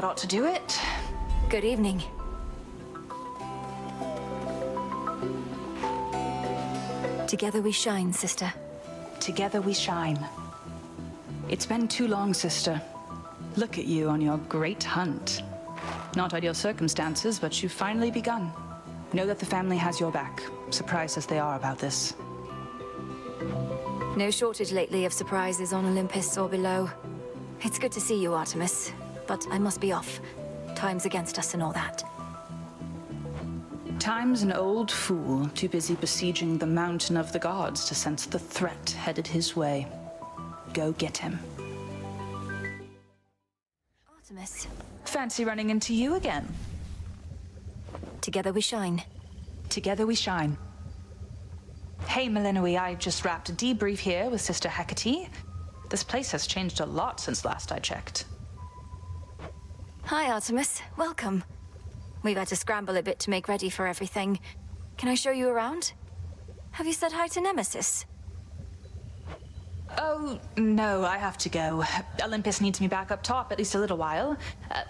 that ought to do it. Good evening. Together we shine, sister. Together we shine. It's been too long, sister. Look at you on your great hunt. Not ideal circumstances, but you've finally begun. Know that the family has your back, surprised as they are about this. No shortage lately of surprises on Olympus or below. It's good to see you, Artemis, but I must be off. Time's against us and all that. Time's an old fool, too busy besieging the mountain of the gods to sense the threat headed his way. Go get him. Artemis. Fancy running into you again. Together we shine. Together we shine. Hey, Melinoi, I just wrapped a debrief here with Sister Hecate. This place has changed a lot since last I checked. Hi, Artemis. Welcome. We've had to scramble a bit to make ready for everything. Can I show you around? Have you said hi to Nemesis? Oh, no, I have to go. Olympus needs me back up top at least a little while.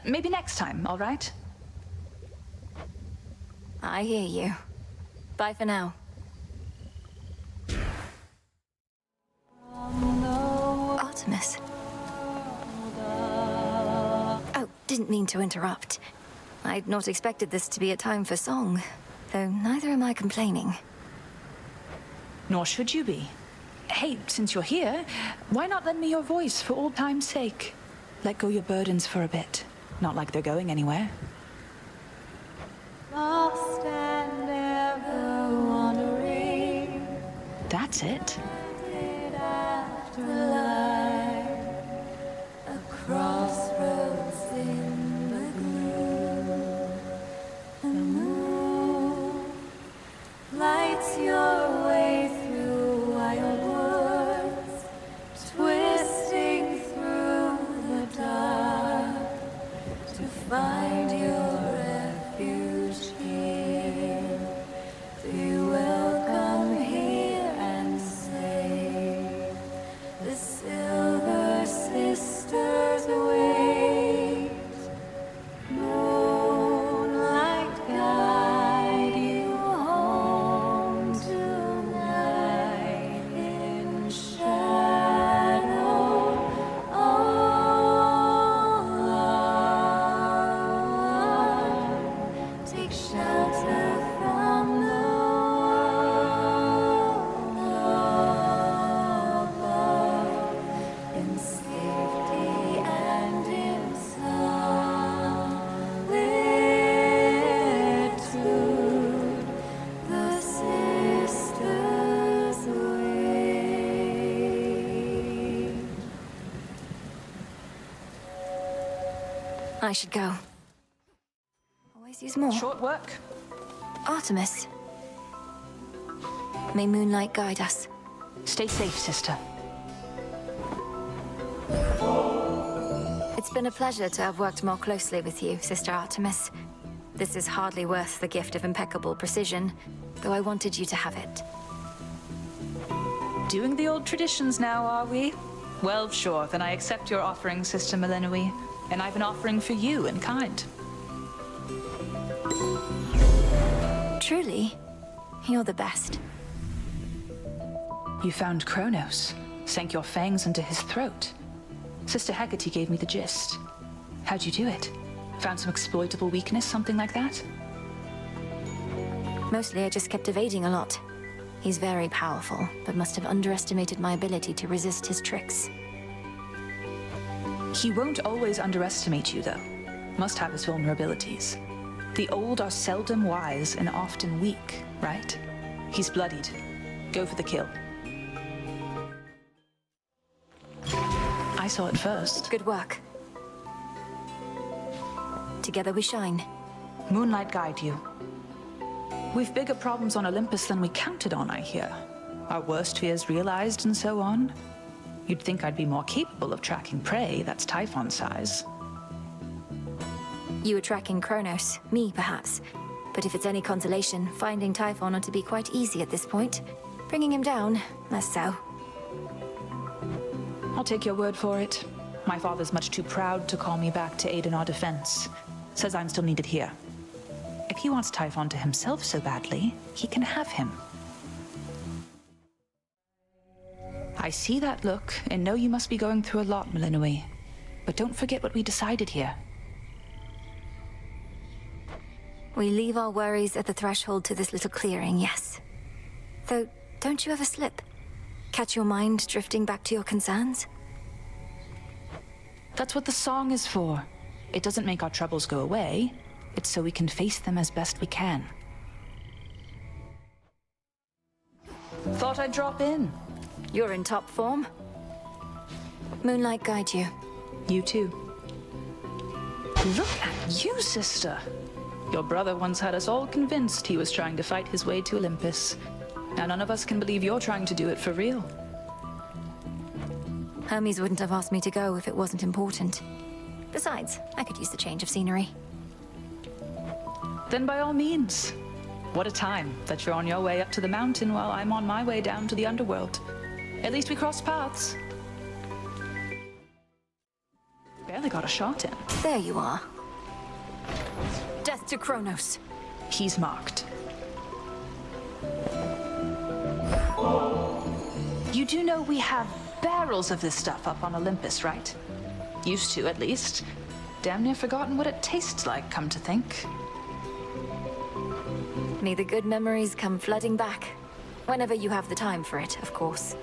Maybe next time, all right? I hear you. Bye for now. Artemis. Oh, didn't mean to interrupt. I'd not expected this to be a time for song, though neither am I complaining. Nor should you be. Hey, since you're here, why not lend me your voice for old time's sake? Let go your burdens for a bit. Not like they're going anywhere. Lost and ever wandering. That's it. A crossroads in the gloom. The moon lights your way through wild woods, twisting through the dark to find your refuge here. Do you welcome here and say the Silver Sisters wait? Moonlight guide you home tonight in shadow all alone. Take shelter from the world above, in safety and in solitude. The sisters wait. I should go. Always use more. Short work. Artemis. May moonlight guide us. Stay safe, sister. It's been a pleasure to have worked more closely with you, Sister Artemis. This is hardly worth the gift of impeccable precision, though I wanted you to have it. Doing the old traditions now, are we? Well, sure, then I accept your offering, Sister Melinoi. And I've an offering for you in kind. Truly, you're the best. You found Kronos, sank your fangs into his throat. Sister Hecate gave me the gist. How'd you do it? Found some exploitable weakness, something like that? Mostly I just kept evading a lot. He's very powerful, but must have underestimated my ability to resist his tricks. He won't always underestimate you, though. Must have his vulnerabilities. The old are seldom wise and often weak, right? He's bloodied. Go for the kill. I saw it first. Good work. Together we shine. Moonlight guide you. We've bigger problems on Olympus than we counted on, I hear. Our worst fears realized and so on. You'd think I'd be more capable of tracking prey that's Typhon size. You were tracking Kronos, me perhaps. But if it's any consolation, finding Typhon ought to be quite easy at this point. Bringing him down, less so. I'll take your word for it. My father's much too proud to call me back to aid in our defense. Says I'm still needed here. If he wants Typhon to himself so badly, he can have him. I see that look, and know you must be going through a lot, Malinui. But don't forget what we decided here. We leave our worries at the threshold to this little clearing, yes. Though, don't you ever slip? Catch your mind drifting back to your concerns? That's what the song is for. It doesn't make our troubles go away. It's so we can face them as best we can. Thought I'd drop in. You're in top form. Moonlight guide you. You too. Look at you, sister. Your brother once had us all convinced he was trying to fight his way to Olympus. Now none of us can believe you're trying to do it for real. Hermes wouldn't have asked me to go if it wasn't important. Besides, I could use the change of scenery. Then by all means. What a time that you're on your way up to the mountain while I'm on my way down to the underworld. At least we crossed paths. Barely got a shot in. There you are. Death to Kronos. He's marked. You do know we have barrels of this stuff up on Olympus, right? Used to, at least. Damn near forgotten what it tastes like, come to think. May the good memories come flooding back. Whenever you have the time for it, of course.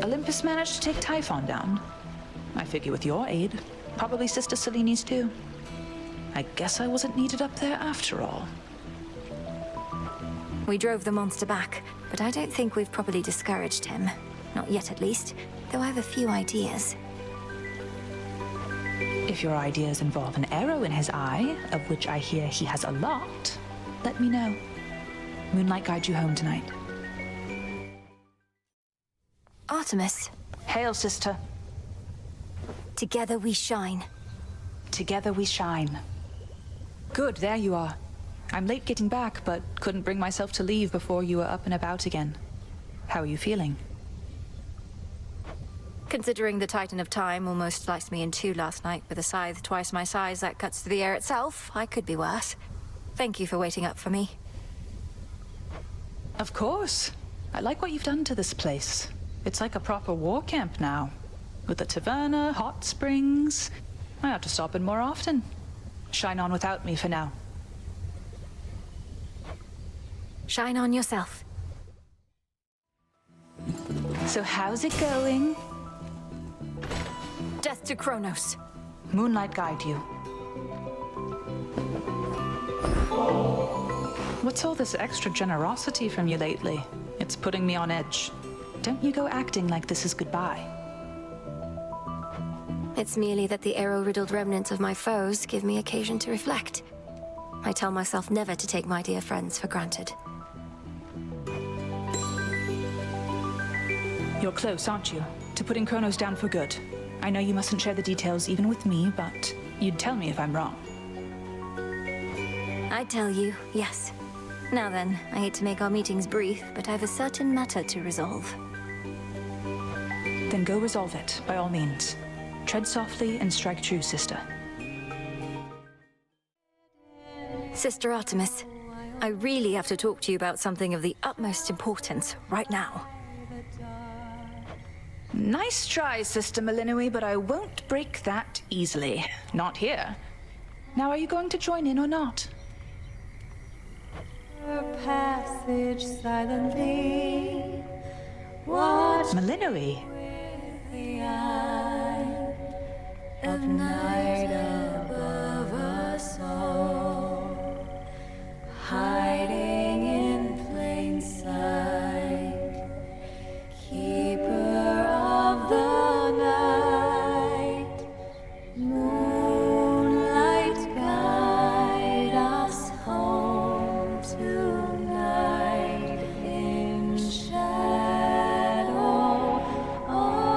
Olympus managed to take Typhon down. I figure with your aid. Probably Sister Seleni's too. I guess I wasn't needed up there after all. We drove the monster back, but I don't think we've properly discouraged him. Not yet, at least. Though I have a few ideas. If your ideas involve an arrow in his eye, of which I hear he has a lot, let me know. Moonlight guide you home tonight. Artemis, Hail, sister. together we shine. Together we shine. Good, there you are. I'm late getting back, but couldn't bring myself to leave before you were up and about again. How are you feeling? Considering the Titan of Time almost sliced me in two last night with a scythe twice my size that cuts through the air itself, I could be worse. Thank you for waiting up for me. Of course. I like what you've done to this place. It's like a proper war camp now. With a taverna, hot springs. I ought to stop in more often. Shine on without me for now. Shine on yourself. So how's it going? Death to Kronos. Moonlight guide you. What's all this extra generosity from you lately? It's putting me on edge. Don't you go acting like this is goodbye. It's merely that the arrow-riddled remnants of my foes give me occasion to reflect. I tell myself never to take my dear friends for granted. You're close, aren't you? To putting Kronos down for good. I know you mustn't share the details even with me, but you'd tell me if I'm wrong. I'd tell you, yes. Now then, I hate to make our meetings brief, but I've a certain matter to resolve. Then go resolve it, by all means. Tread softly and strike true, sister. Sister Artemis, I really have to talk to you about something of the utmost importance right now. Nice try, Sister Malinui, but I won't break that easily. Not here. Now, are you going to join in or not? Her passage silently watch Malinui? the eye of night above us all, hiding in plain sight, keeper of the night, moonlight guide us home tonight in shadow all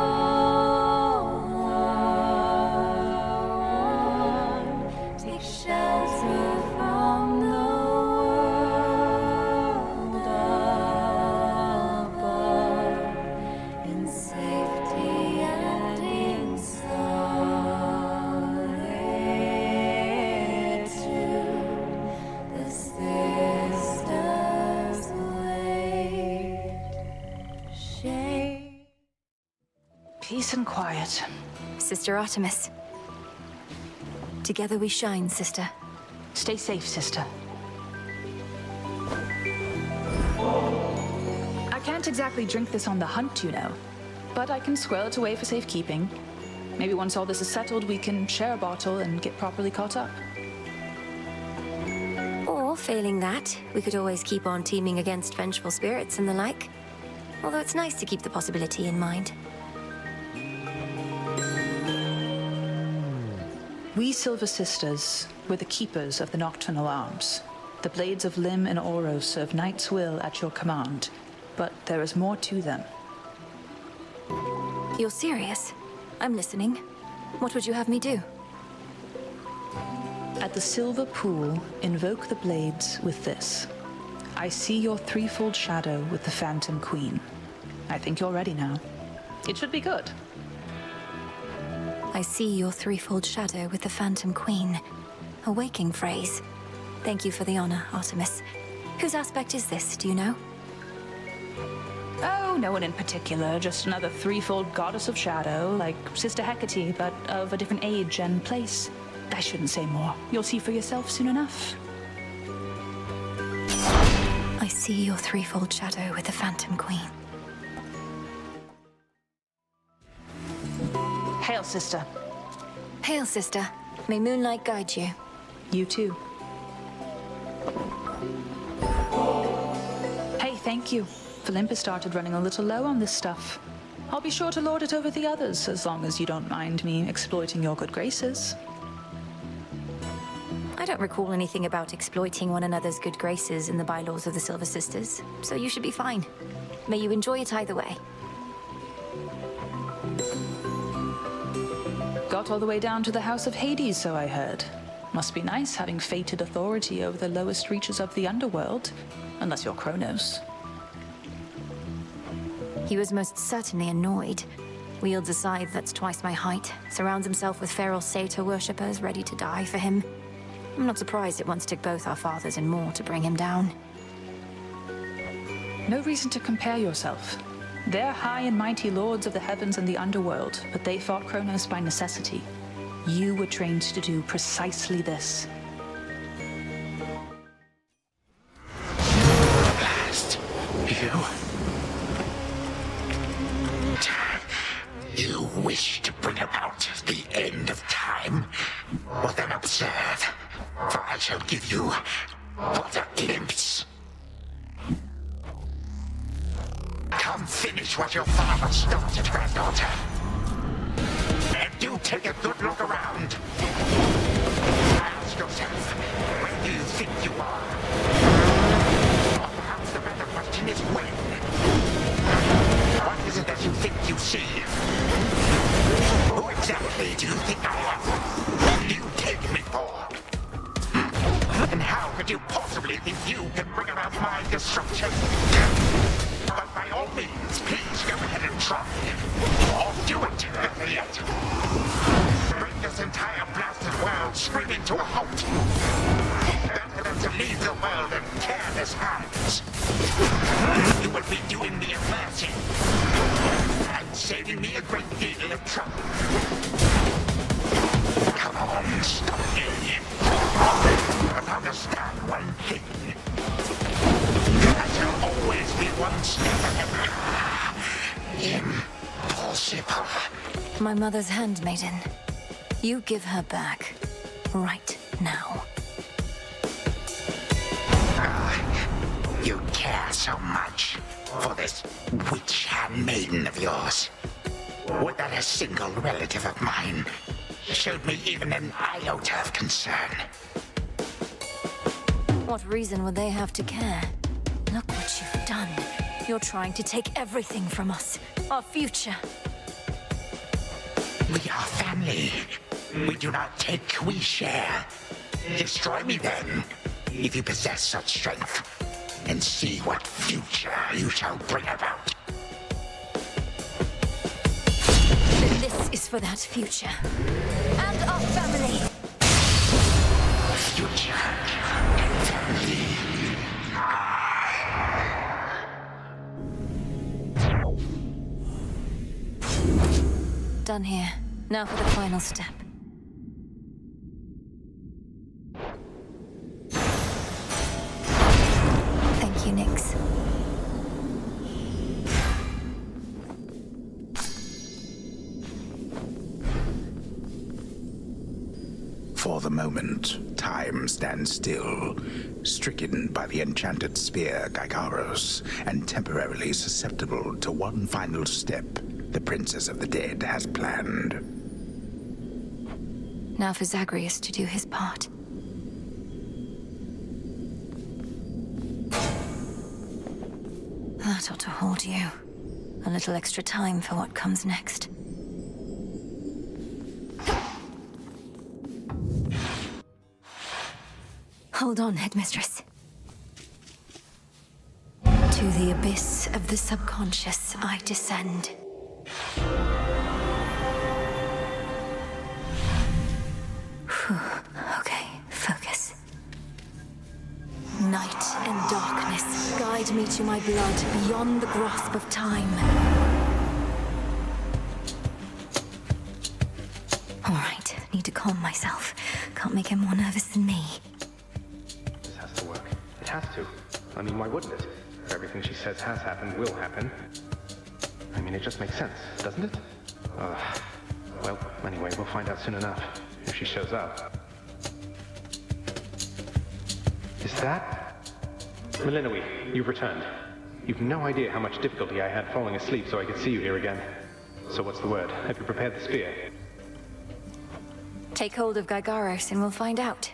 Peace and quiet. Sister Artemis. Together we shine, sister. Stay safe, sister. I can't exactly drink this on the hunt, you know. But I can squirrel it away for safekeeping. Maybe once all this is settled, we can share a bottle and get properly caught up. Or, failing that, we could always keep on teaming against vengeful spirits and the like. Although it's nice to keep the possibility in mind. We Silver Sisters were the keepers of the nocturnal arms. The blades of Lim and Oro serve Knight's will at your command, but there is more to them. You're serious? I'm listening. What would you have me do? At the Silver Pool, invoke the blades with this. I see your threefold shadow with the Phantom Queen. I think you're ready now. It should be good. I see your threefold shadow with the Phantom Queen. A waking phrase. Thank you for the honor, Artemis. Whose aspect is this, do you know? Oh, no one in particular. Just another threefold goddess of shadow, like Sister Hecate, but of a different age and place. I shouldn't say more. You'll see for yourself soon enough. I see your threefold shadow with the Phantom Queen. Hail, sister. Hail, sister. May moonlight guide you. You too. Hey, thank you. Olympus started running a little low on this stuff. I'll be sure to lord it over the others, as long as you don't mind me exploiting your good graces. I don't recall anything about exploiting one another's good graces in the bylaws of the Silver Sisters, so you should be fine. May you enjoy it either way. Got all the way down to the House of Hades, so I heard. Must be nice having fated authority over the lowest reaches of the underworld, unless you're Kronos. He was most certainly annoyed. Wields a scythe that's twice my height, surrounds himself with feral satyr worshippers ready to die for him. I'm not surprised it once took both our fathers and more to bring him down. No reason to compare yourself. They're high and mighty lords of the heavens and the underworld, but they fought Kronos by necessity. You were trained to do precisely this. Last, you wish to bring about the end of time? Well then observe, for I shall give you but a glimpse. Come finish what your father started, granddaughter. And do take a good look around. Ask yourself, where do you think you are? Or perhaps the better question is when. What is it that you think you see? Who exactly do you think I am? What do you take me for? And how could you possibly think you can bring about my destruction? But by all means, please go ahead and try. Or do it, better yet. Bring this entire blasted world screaming to a halt. Better than to leave the world in careless hands. You will be doing me a mercy. And saving me a great deal of trouble. Come on, stop me. But understand one thing. I shall always be one step ahead. Impossible. My mother's handmaiden. You give her back. Right now. You care so much for this witch handmaiden of yours. Would that a single relative of mine showed me even an iota of concern? What reason would they have to care? Look what you've done. You're trying to take everything from us. Our future. We are family. We do not take, we share. Destroy me then, if you possess such strength, and see what future you shall bring about. This is for that future. And our family. Future. Family. done here. Now for the final step. Thank you, Nyx. For the moment, time stands still, stricken by the enchanted spear Gygaros, and temporarily susceptible to one final step the Princess of the Dead has planned. Now for Zagreus to do his part. That ought to hold you. A little extra time for what comes next. Hold on, Headmistress. To the abyss of the subconscious I descend. Whew. Okay, focus. Night and darkness guide me to my blood beyond the grasp of time. All right, need to calm myself. Can't make him more nervous than me. This has to work. It has to. I mean, why wouldn't it? Everything she says has happened will happen. I mean, it just makes sense, doesn't it? Well, anyway, we'll find out soon enough, if she shows up. Is that... Melinoe, you've returned. You've no idea how much difficulty I had falling asleep so I could see you here again. So what's the word? Have you prepared the spear? Take hold of Gygaros and we'll find out.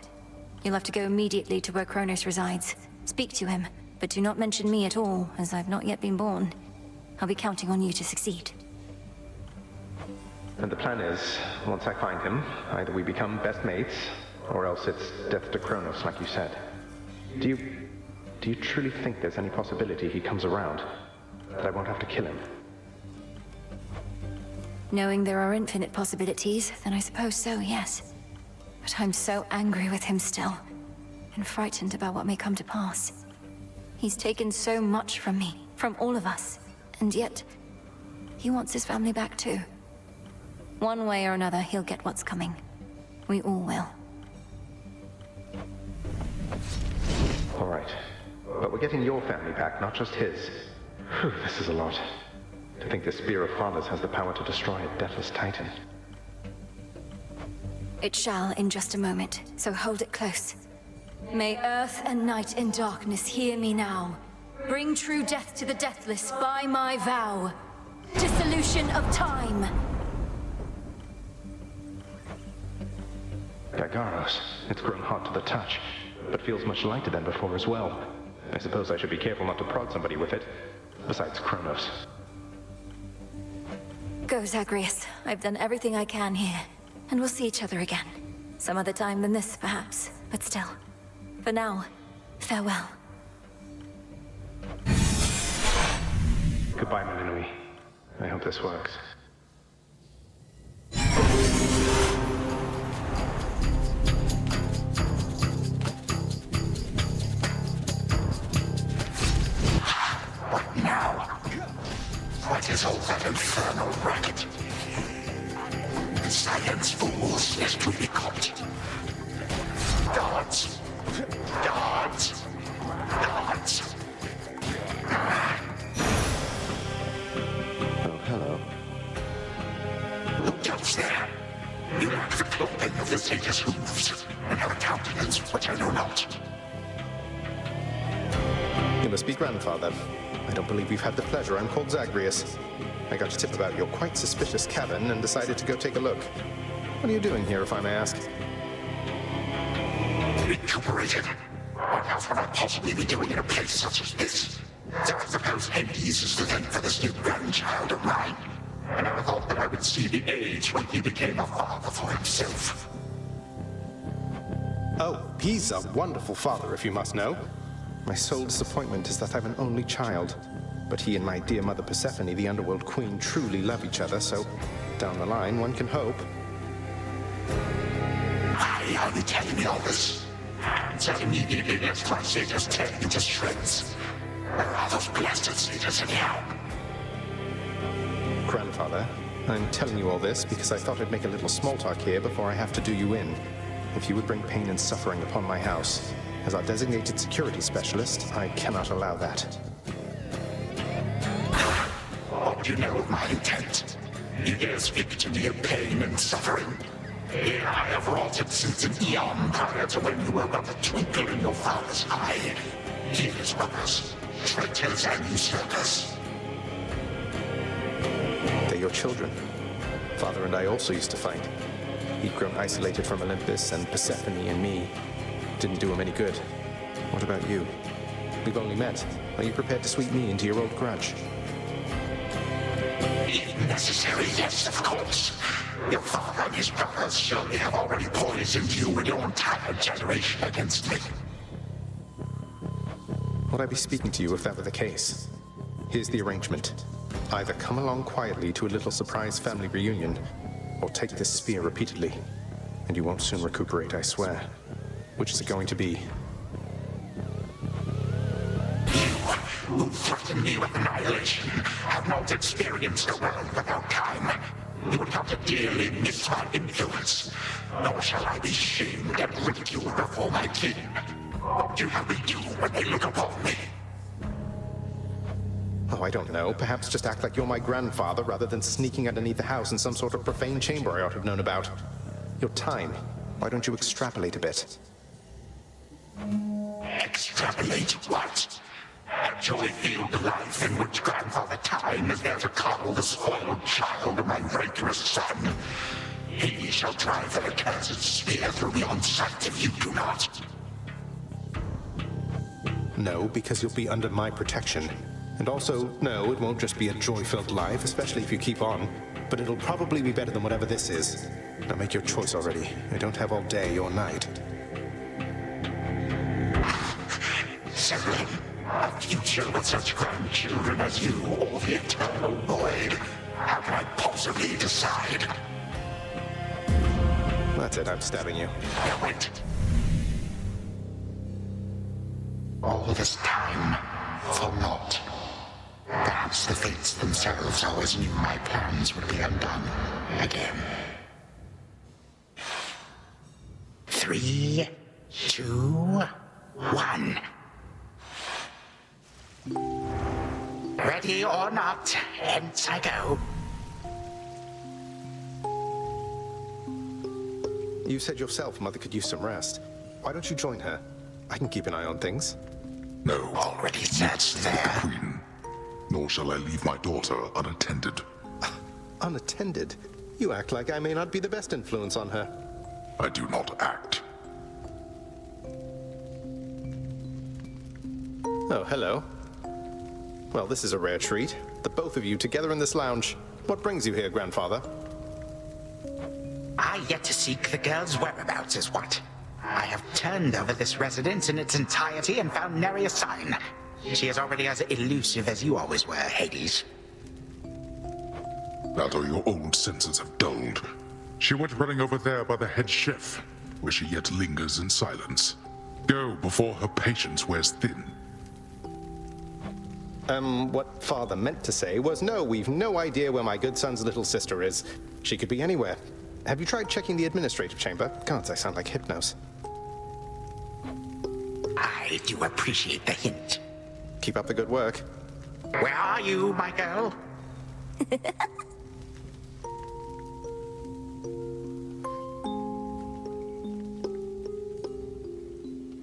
You'll have to go immediately to where Kronos resides. Speak to him, but do not mention me at all, as I've not yet been born. I'll be counting on you to succeed. And the plan is, once I find him, either we become best mates, or else it's death to Kronos, like you said. Do you truly think there's any possibility he comes around? That I won't have to kill him? Knowing there are infinite possibilities, then I suppose so, yes. But I'm so angry with him still, and frightened about what may come to pass. He's taken so much from me, from all of us, and yet, he wants his family back too. One way or another, he'll get what's coming. We all will. All right. But we're getting your family back, not just his. Whew, this is a lot. To think the Spear of Fathers has the power to destroy a deathless titan. It shall in just a moment, so hold it close. May earth and night and darkness hear me now. Bring true death to the deathless by my vow. Dissolution of time. Gygaros, it's grown hot to the touch, but feels much lighter than before as well. I suppose I should be careful not to prod somebody with it. Besides Kronos. Go, Zagreus. I've done everything I can here. And we'll see each other again. Some other time than this, perhaps. But still. For now, farewell. Goodbye, Melinoe. I hope this works. What now? What is all that infernal racket? Silence, fools, lest you be caught. Guards! Guards! Guards! Oh, hello. Look else there. You lack the clothing of the satyrs' hooves, and have a countenance which I know not. You must be grandfather. I don't believe we've had the pleasure. I'm called Zagreus. I got a tip about your quite suspicious cabin and decided to go take a look. What are you doing here, if I may ask? Recuperated. What else would I possibly be doing in a place such as this? So I suppose Hades is to thank for this new grandchild of mine. I never thought that I would see the age when he became a father for himself. Oh, he's a wonderful father, if you must know. My sole disappointment is that I've an only child. But he and my dear mother Persephone, the underworld queen, truly love each other, so down the line, one can hope. Why are you telling me all this? And that immediately lets my satyrs tear you to shreds. Where are those blasted satyrs anyhow? Grandfather, I'm telling you all this because I thought I'd make a little small talk here before I have to do you in. If you would bring pain and suffering upon my house, as our designated security specialist, I cannot allow that. What do you know of my intent? You dare speak to me of pain and suffering? Here I have wrought it since an eon prior to when you were but a twinkle in your father's eye. His brothers, traitors and usurpers. They're your children. Father and I also used to fight. He'd grown isolated from Olympus, and Persephone and me didn't do him any good. What about you? We've only met. Are you prepared to sweep me into your old grudge? If necessary, yes, of course. Your father and his brothers surely have already poisoned you and your entire generation against me. Would I be speaking to you if that were the case? Here's the arrangement. Either come along quietly to a little surprise family reunion, or take this spear repeatedly, and you won't soon recuperate, I swear. Which is it going to be? You, who threaten me with annihilation, have not experienced a world without time. You would have to dearly miss my influence, nor shall I be shamed and ridiculed before my kin. What do you have me do when they look upon me? Oh, I don't know. Perhaps just act like you're my grandfather rather than sneaking underneath the house in some sort of profane chamber I ought to have known about. Your time. Why don't you extrapolate a bit? Extrapolate what? A joy-filled life in which Grandfather Time is there to coddle the spoiled child of my rancorous son. He shall drive the accursed spear through me on sight if you do not. No, because you'll be under my protection. And also, no, it won't just be a joy-filled life, especially if you keep on. But it'll probably be better than whatever this is. Now make your choice already. I don't have all day or night. Severin, a future with such grandchildren as you, or the eternal void. How can I possibly decide? That's it, I'm stabbing you. Now wait. All this time, for naught. Perhaps the fates themselves always knew my plans would be undone again. 3, 2, 1. Ready or not, hence I go. You said yourself Mother could use some rest. Why don't you join her? I can keep an eye on things. No, Already searched there. Queen. Nor shall I leave my daughter unattended. Unattended? You act like I may not be the best influence on her. I do not act. Oh, hello. Well, this is a rare treat. The both of you together in this lounge. What brings you here, Grandfather? I yet to seek the girl's whereabouts is what. I have turned over this residence in its entirety and found nary a sign. She is already as elusive as you always were, Hades. That or your old senses have dulled. She went running over there by the head chef, where she yet lingers in silence. Go before her patience wears thin. What Father meant to say was, no, we've no idea where my good son's little sister is. She could be anywhere. Have you tried checking the administrative chamber? Gods, I sound like Hypnos. I do appreciate the hint. Keep up the good work. Where are you, my girl?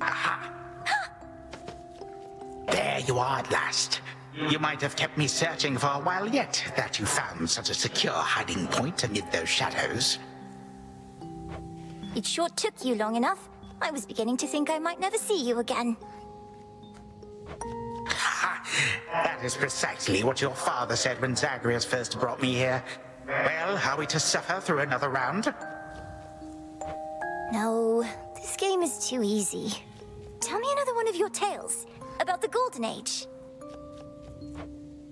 Aha! There you are at last. You might have kept me searching for a while yet, that you found such a secure hiding point amid those shadows. It sure took you long enough. I was beginning to think I might never see you again. That is precisely what your father said when Zagreus first brought me here. Well, are we to suffer through another round? No, this game is too easy. Tell me another one of your tales about the Golden Age.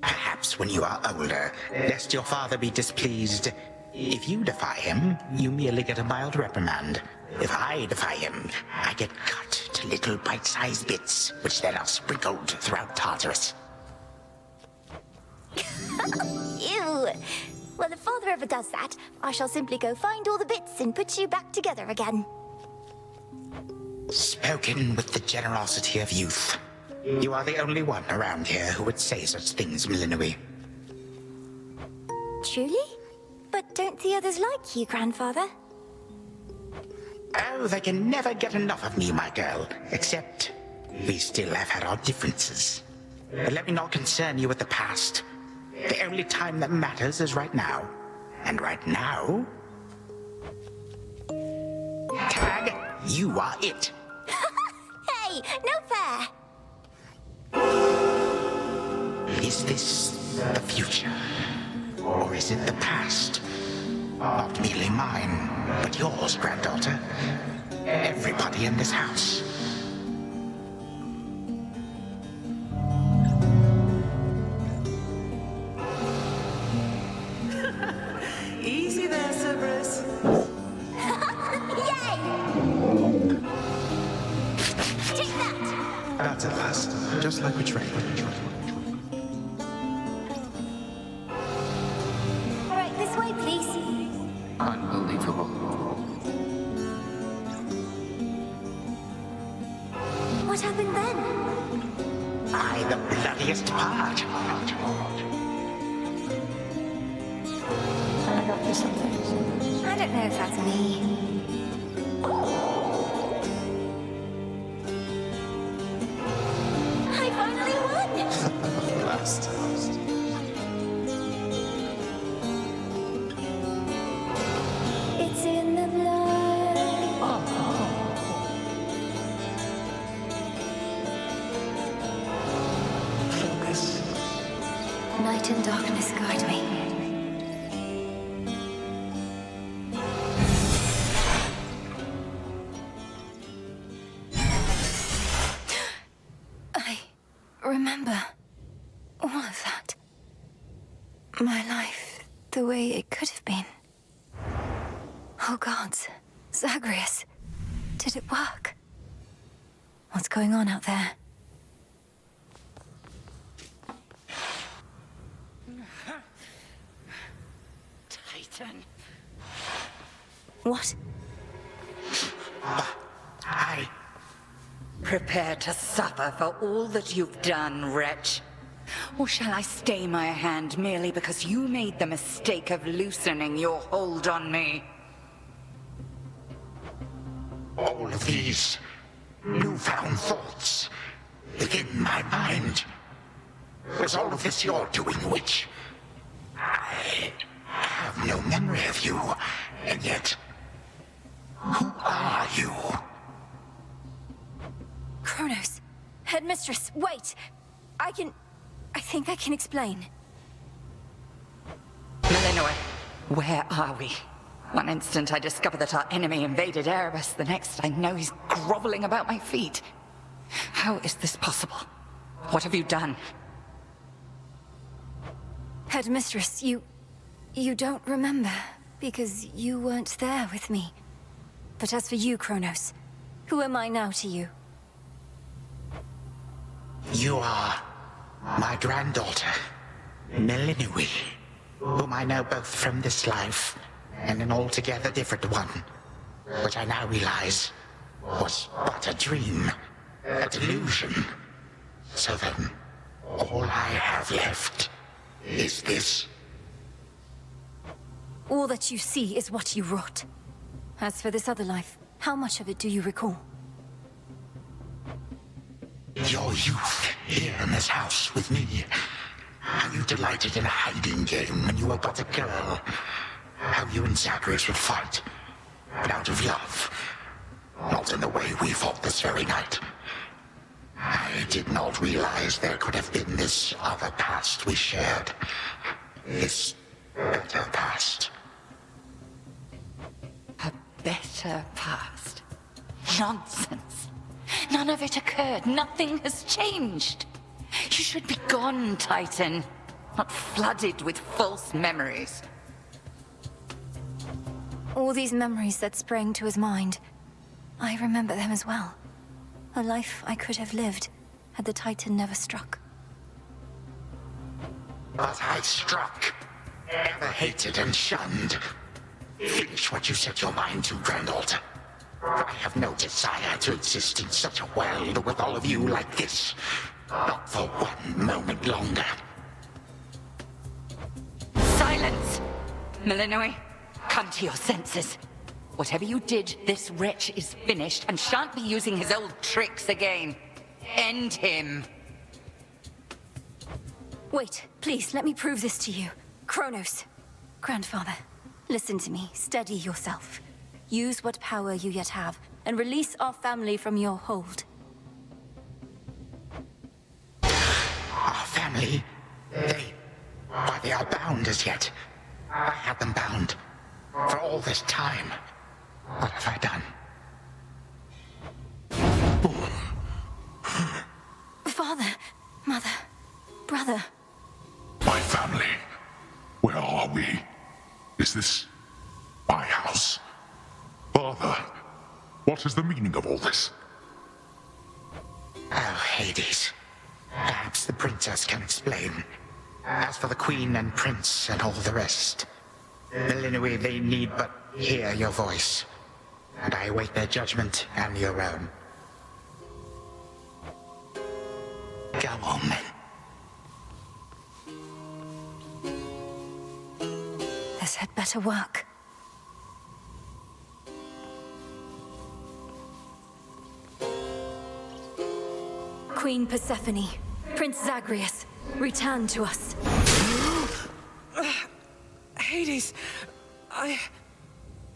Perhaps when you are older, lest your father be displeased. If you defy him, you merely get a mild reprimand. If I defy him, I get cut to little bite-sized bits, which then are sprinkled throughout Tartarus. Ew! Well, if Father ever does that, I shall simply go find all the bits and put you back together again. Spoken with the generosity of youth. You are the only one around here who would say such things, Millennium. Truly? But don't the others like you, Grandfather? Oh, they can never get enough of me, my girl. Except, we still have had our differences. But let me not concern you with the past. The only time that matters is right now. And right now... Tag, you are it. Hey, no fair! Is this the future? Or is it the past? Not merely mine, but yours, granddaughter. Everybody in this house. Easy there, Cerberus. Yay! Take that! That's at last. Just like we trained. All right, this way, please. Unbelievable. What happened then? I, the bloodiest part. I don't know if that's me. I finally won! Last. It's in the blood. Focus. Night and darkness guide me. I remember all of that. My life, the way it could have been. Oh gods, Zagreus, did it work? What's going on out there? Titan. What? I... Prepare to suffer for all that you've done, wretch. Or shall I stay my hand merely because you made the mistake of loosening your hold on me? All of these newfound thoughts within my mind. Was all of this your doing, witch? I have no memory of you, and yet... Who are you? Kronos, Headmistress, wait! I think I can explain. Millennium, where are we? One instant I discover that our enemy invaded Erebus, the next I know he's groveling about my feet. How is this possible? What have you done? Headmistress, you don't remember, because you weren't there with me. But as for you, Kronos, who am I now to you? You are my granddaughter, Millennium, whom I know both from this life and an altogether different one, which I now realize was but a dream, a delusion. So then, all I have left is this. All that you see is what you wrought. As for this other life, how much of it do you recall? Your youth here in this house with me. How you delighted in a hiding game when you were but a girl. How you and Zagreus would fight, but out of love. Not in the way we fought this very night. I did not realize there could have been this other past we shared. This better past. A better past? Nonsense. None of it occurred. Nothing has changed. You should be gone, Titan. Not flooded with false memories. All these memories that sprang to his mind, I remember them as well. A life I could have lived had the Titan never struck. But I struck. ever hated and shunned. Finish what you set your mind to, Granddaughter. I have no desire to exist in such a world with all of you like this. Not for one moment longer. Silence! Malinois, come to your senses. Whatever you did, this wretch is finished and shan't be using his old tricks again. End him. Wait, please, let me prove this to you. Kronos. Grandfather, listen to me. Steady yourself. Use what power you yet have, and release our family from your hold. Our family? They are bound as yet. I had them bound. For all this time. What have I done? Father, mother, brother. My family. Where are we? Is this my house? Father, what is the meaning of all this? Oh, Hades. Perhaps the princess can explain. As for the queen and prince and all the rest, Malinois, they need but hear your voice. And I await their judgment and your own. Go on, then. This had better work. Queen Persephone, Prince Zagreus, return to us. Hades,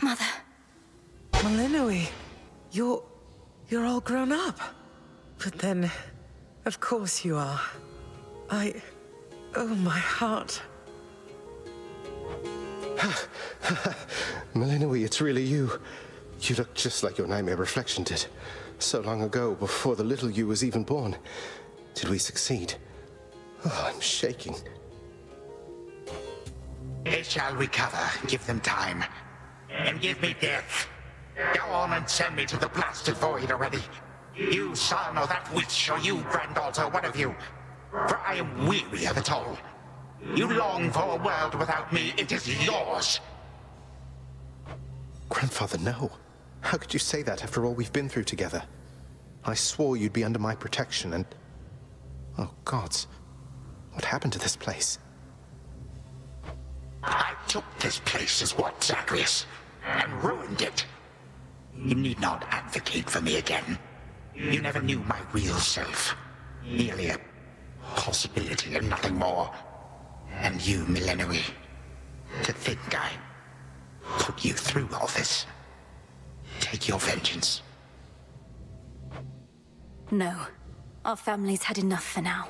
Mother. Malinois, you're all grown up. But then, of course you are. Oh, my heart. Malinois, it's really you. You look just like your nightmare reflection did. So long ago, before the little you was even born. Did we succeed? Oh, I'm shaking. They shall recover. Give them time. And give me death. Go on and send me to the blasted void already. You son or that witch, or you granddaughter, one of you. For I am weary of it all. You long for a world without me. It is yours. Grandfather, no. How could you say that after all we've been through together? I swore you'd be under my protection and... Oh, gods. What happened to this place? I took this place as what, Zagreus? And ruined it. You need not advocate for me again. You never knew my real self. Merely a possibility and nothing more. And you, Malinois. To think I put you through all this. Take your vengeance. No. Our family's had enough for now.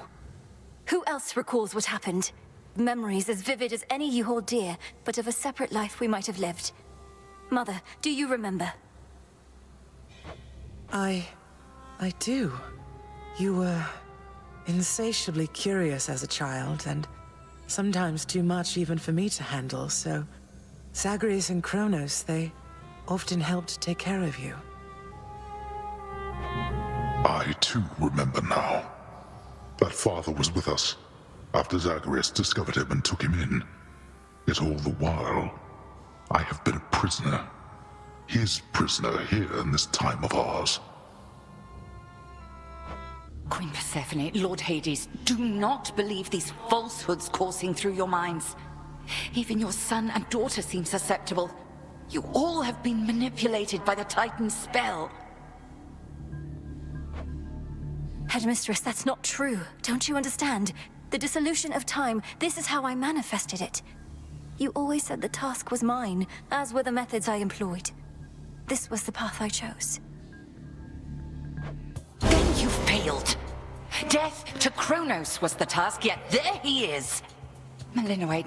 Who else recalls what happened? Memories as vivid as any you hold dear, but of a separate life we might have lived. Mother, do you remember? I do. You were insatiably curious as a child, and sometimes too much even for me to handle, so Zagreus and Kronos, they often helped take care of you. I too remember now. That father was with us after Zagreus discovered him and took him in. Yet all the while, I have been a prisoner. His prisoner here in this time of ours. Queen Persephone, Lord Hades, do not believe these falsehoods coursing through your minds. Even your son and daughter seem susceptible. You all have been manipulated by the Titan's spell. Headmistress, that's not true. Don't you understand? The dissolution of time, this is how I manifested it. You always said the task was mine, as were the methods I employed. This was the path I chose. Then you failed. Death to Kronos was the task, yet there he is. Malinois,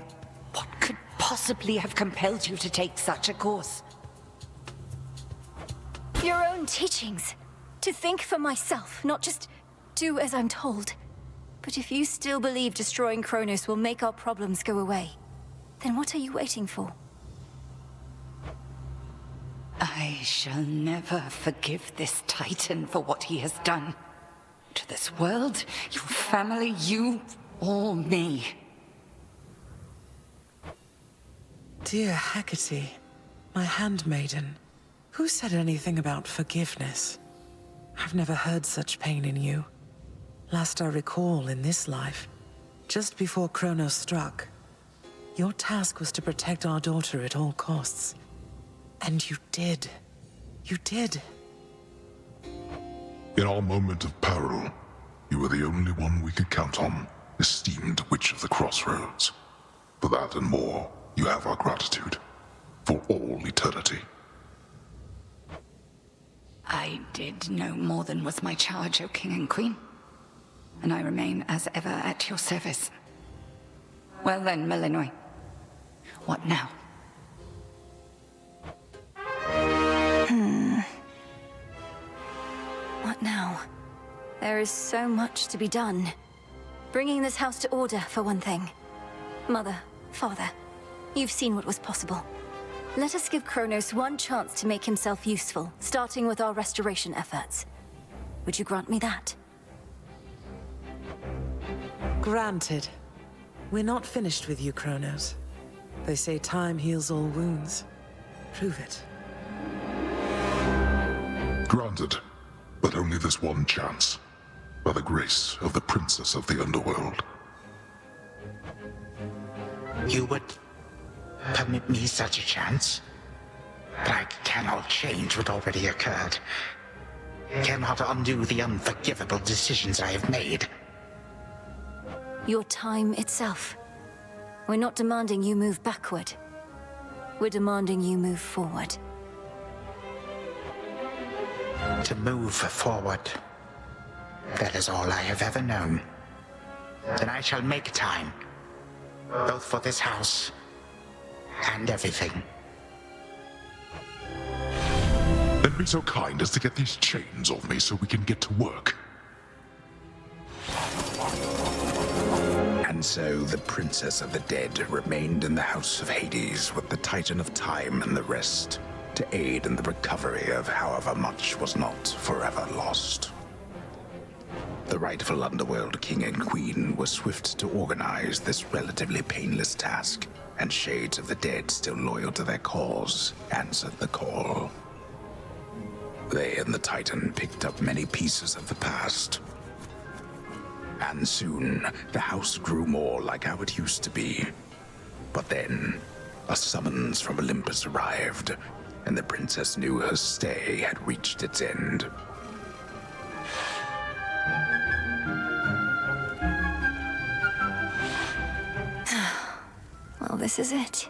what could possibly have compelled you to take such a course? Your own teachings. To think for myself, not just do as I'm told. But if you still believe destroying Kronos will make our problems go away, then what are you waiting for? I shall never forgive this Titan for what he has done. To this world, your family, you, or me. dear Hecate, my handmaiden, who said anything about forgiveness? I've never heard such pain in you. Last I recall in this life, just before Kronos struck, your task was to protect our daughter at all costs. And you did. You did. In our moment of peril, you were the only one we could count on, esteemed Witch of the Crossroads. For that and more, you have our gratitude. For all eternity. I did no more than was my charge, O King and Queen. And I remain as ever at your service. Well then, Malinois. What now? What now? There is so much to be done. Bringing this house to order, for one thing. Mother, Father, you've seen what was possible. Let us give Kronos one chance to make himself useful, starting with our restoration efforts. Would you grant me that? Granted. We're not finished with you, Kronos. They say time heals all wounds. Prove it. Granted, but only this one chance. By the grace of the Princess of the Underworld. You would permit me such a chance? But I cannot change what already occurred. Cannot undo the unforgivable decisions I have made. Your time itself. We're not demanding you move backward. We're demanding you move forward. To move forward. That is all I have ever known. Then I shall make time. Both for this house and everything. Then be so kind as to get these chains off me so we can get to work. And so the Princess of the Dead remained in the House of Hades with the Titan of Time and the rest, to aid in the recovery of however much was not forever lost. The rightful Underworld King and Queen were swift to organize this relatively painless task, and shades of the dead still loyal to their cause answered the call. They and the Titan picked up many pieces of the past. And soon, the house grew more like how it used to be. But then, a summons from Olympus arrived, and the princess knew her stay had reached its end. Well, this is it.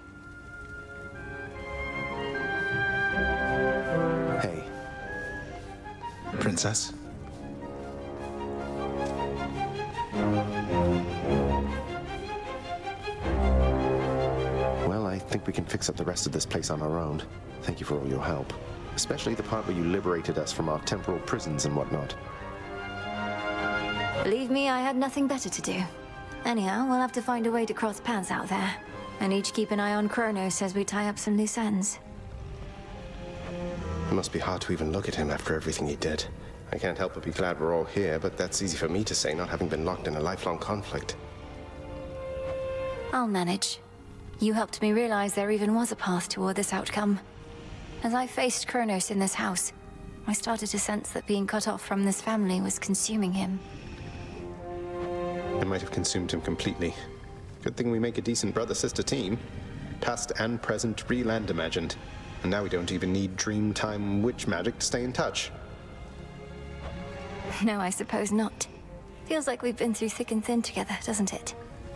Hey. Princess? Well, I think we can fix up the rest of this place on our own. Thank you for all your help. Especially the part where you liberated us from our temporal prisons and whatnot. Believe me, I had nothing better to do. Anyhow, we'll have to find a way to cross paths out there. And each keep an eye on Kronos as we tie up some loose ends. It must be hard to even look at him after everything he did. I can't help but be glad we're all here, but that's easy for me to say, not having been locked in a lifelong conflict. I'll manage. You helped me realize there even was a path toward this outcome. As I faced Kronos in this house, I started to sense that being cut off from this family was consuming him. It might have consumed him completely. Good thing we make a decent brother-sister team. Past and present, real and imagined. And now we don't even need Dreamtime witch magic to stay in touch. No, I suppose not. Feels like we've been through thick and thin together, doesn't it?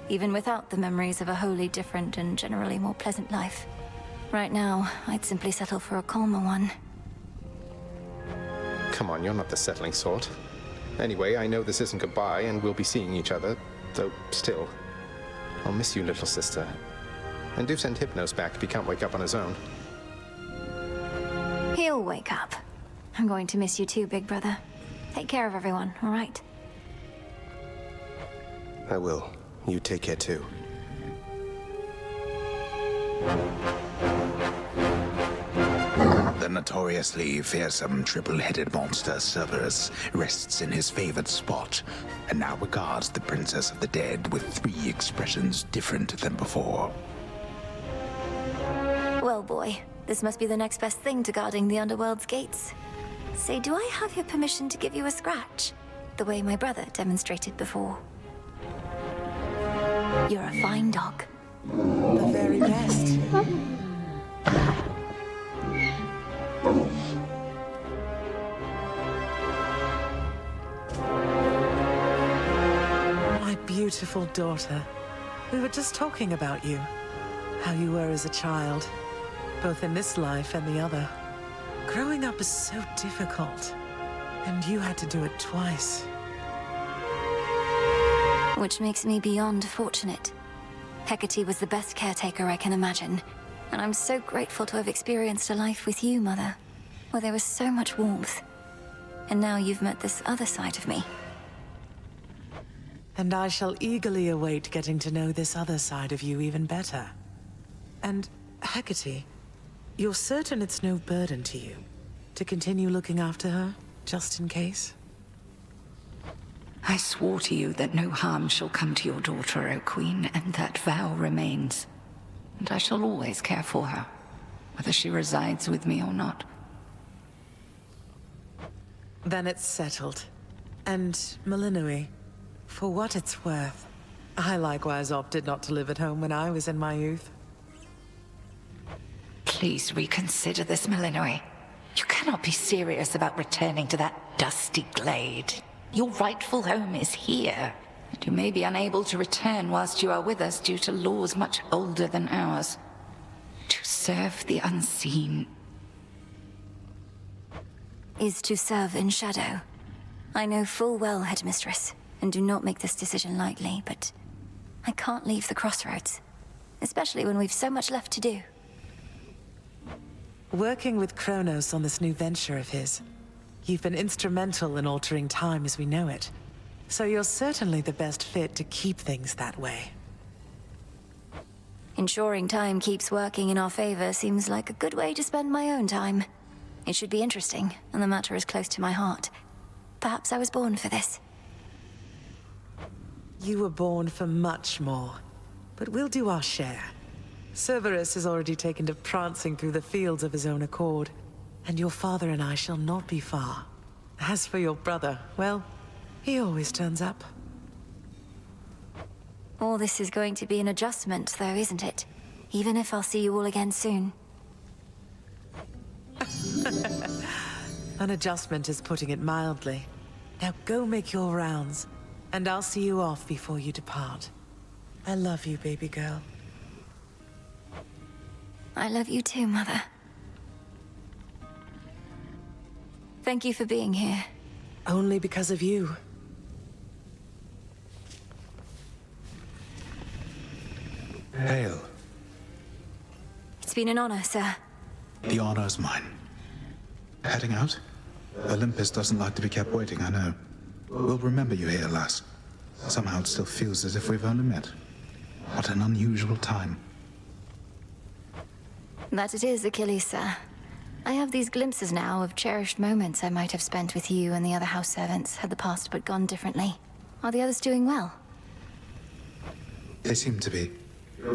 Even without the memories of a wholly different and generally more pleasant life. Right now, I'd simply settle for a calmer one. Come on, you're not the settling sort. Anyway, I know this isn't goodbye, and we'll be seeing each other, though still. I'll miss you, little sister. And do send Hypnos back if he can't wake up on his own. He'll wake up. I'm going to miss you too, big brother. Take care of everyone, all right? I will. You take care too. The notoriously fearsome triple-headed monster Cerberus rests in his favored spot, and now regards the Princess of the Dead with 3 expressions different than before. Well, boy, this must be the next best thing to guarding the Underworld's gates. Say, do I have your permission to give you a scratch? The way my brother demonstrated before. You're a fine dog. The very best. My beautiful daughter. We were just talking about you. How you were as a child. Both in this life and the other. Growing up is so difficult. And you had to do it twice. Which makes me beyond fortunate. Hecate was the best caretaker I can imagine. And I'm so grateful to have experienced a life with you, Mother. Where there was so much warmth. And now you've met this other side of me. And I shall eagerly await getting to know this other side of you even better. And, Hecate, you're certain it's no burden to you to continue looking after her, just in case? I swore to you that no harm shall come to your daughter, O Queen, and that vow remains. And I shall always care for her, whether she resides with me or not. Then it's settled. And, Malinois, for what it's worth, I likewise opted not to live at home when I was in my youth. Please reconsider this, Malinois. You cannot be serious about returning to that dusty glade. Your rightful home is here, and you may be unable to return whilst you are with us due to laws much older than ours. To serve the unseen is to serve in shadow. I know full well, Headmistress, and do not make this decision lightly, but I can't leave the crossroads, especially when we've so much left to do. Working with Kronos on this new venture of his, you've been instrumental in altering time as we know it. So you're certainly the best fit to keep things that way. Ensuring time keeps working in our favor seems like a good way to spend my own time. It should be interesting, and the matter is close to my heart. Perhaps I was born for this. You were born for much more, but we'll do our share. Cerberus has already taken to prancing through the fields of his own accord, and your father and I shall not be far. As for your brother, well, he always turns up. All this is going to be an adjustment, though, isn't it? Even if I'll see you all again soon. An adjustment is putting it mildly. Now go make your rounds, and I'll see you off before you depart. I love you, baby girl. I love you too, Mother. Thank you for being here. Only because of you. Hail. It's been an honor, sir. The honor's mine. Heading out? Olympus doesn't like to be kept waiting, I know. We'll remember you here, lass. Somehow it still feels as if we've only met. What an unusual time. That it is, Achilles, sir. I have these glimpses now of cherished moments I might have spent with you and the other house servants had the past but gone differently. Are the others doing well? They seem to be.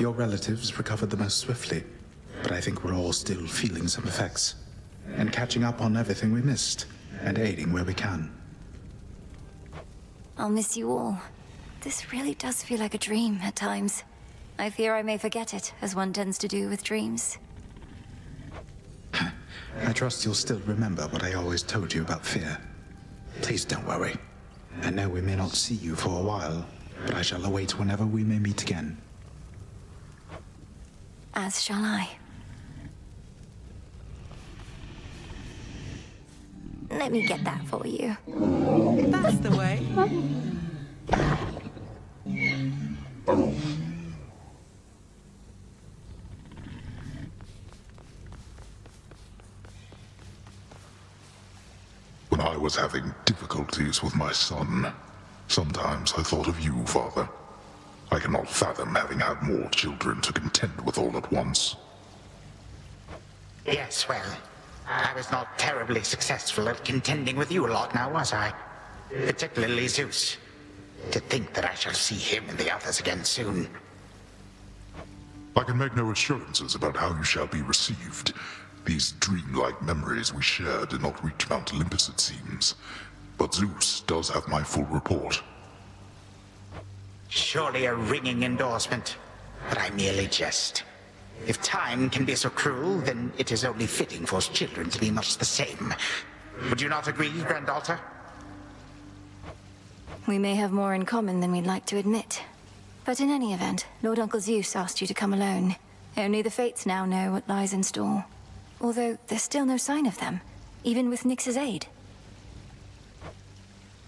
Your relatives recovered the most swiftly, but I think we're all still feeling some effects. And catching up on everything we missed, and aiding where we can. I'll miss you all. This really does feel like a dream at times. I fear I may forget it, as one tends to do with dreams. I trust you'll still remember what I always told you about fear. Please don't worry. I know we may not see you for a while, but I shall await whenever we may meet again. As shall I. Let me get that for you. That's the way. When I was having difficulties with my son, sometimes I thought of you, Father. I cannot fathom having had more children to contend with all at once. Yes, well, I was not terribly successful at contending with you lot now, was I? Particularly Zeus. To think that I shall see him and the others again soon. I can make no assurances about how you shall be received. These dreamlike memories we share did not reach Mount Olympus, it seems. But Zeus does have my full report. Surely a ringing endorsement, but I merely jest. If time can be so cruel, then it is only fitting for children to be much the same. Would you not agree, granddaughter? We may have more in common than we'd like to admit. But in any event, Lord Uncle Zeus asked you to come alone. Only the Fates now know what lies in store. Although there's still no sign of them, even with Nyx's aid.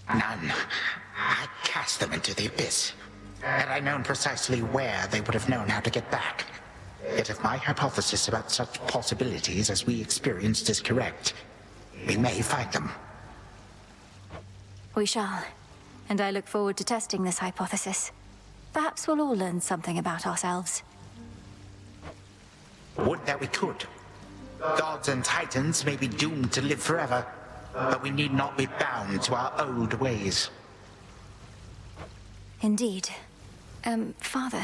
None. I cast them into the abyss. Had I known precisely where, they would have known how to get back. Yet if my hypothesis about such possibilities as we experienced is correct, we may find them. We shall. And I look forward to testing this hypothesis. Perhaps we'll all learn something about ourselves. Would that we could. Gods and titans may be doomed to live forever, but we need not be bound to our old ways. Indeed. Father,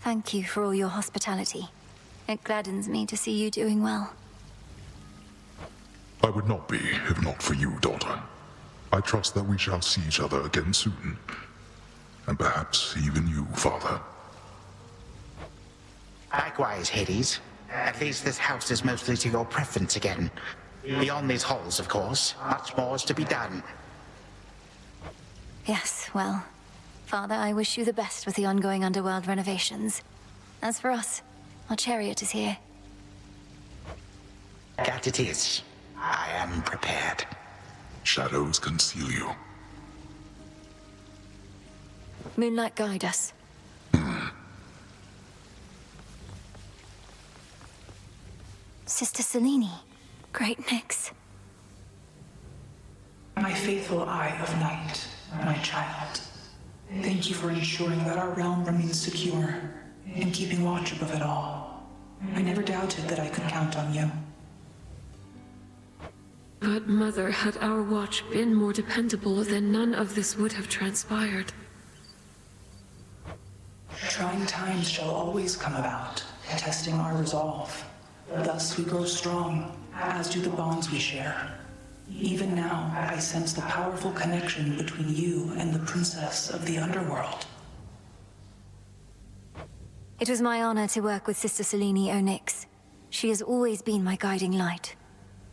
thank you for all your hospitality. It gladdens me to see you doing well. I would not be if not for you, daughter. I trust that we shall see each other again soon. And perhaps even you, father. Likewise, Hades. At least this house is mostly to your preference again. Beyond these halls, of course, much more is to be done. Yes, well, Father, I wish you the best with the ongoing underworld renovations. As for us, our chariot is here. That it is. I am prepared. Shadows conceal you. Moonlight, guide us. Sister Selene, great Nyx. My faithful Eye of Night, my child. Thank you for ensuring that our realm remains secure and keeping watch above it all. I never doubted that I could count on you. But, Mother, had our watch been more dependable, then none of this would have transpired. Trying times shall always come about, testing our resolve. Thus we grow strong, as do the bonds we share. Even now, I sense the powerful connection between you and the princess of the underworld. It was my honor to work with Sister Selene Onyx. She has always been my guiding light.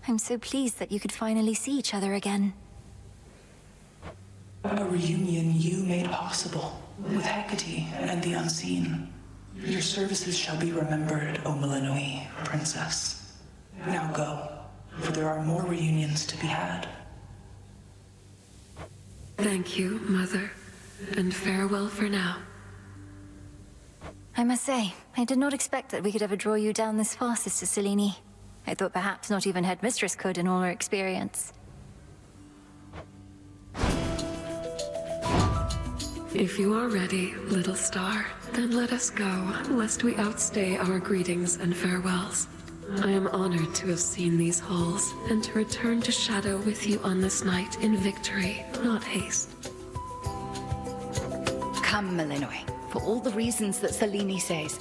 I'm so pleased that you could finally see each other again. A reunion you made possible, with Hecate and the Unseen. Your services shall be remembered, O Melanoi, princess. Now go, for there are more reunions to be had. Thank you, Mother, and farewell for now. I must say, I did not expect that we could ever draw you down this far, Sister Selene. I thought perhaps not even Headmistress could in all her experience. If you are ready, little star, then let us go, lest we outstay our greetings and farewells. I am honored to have seen these halls, and to return to Shadow with you on this night in victory, not haste. Come, Melanoi, for all the reasons that Selene says.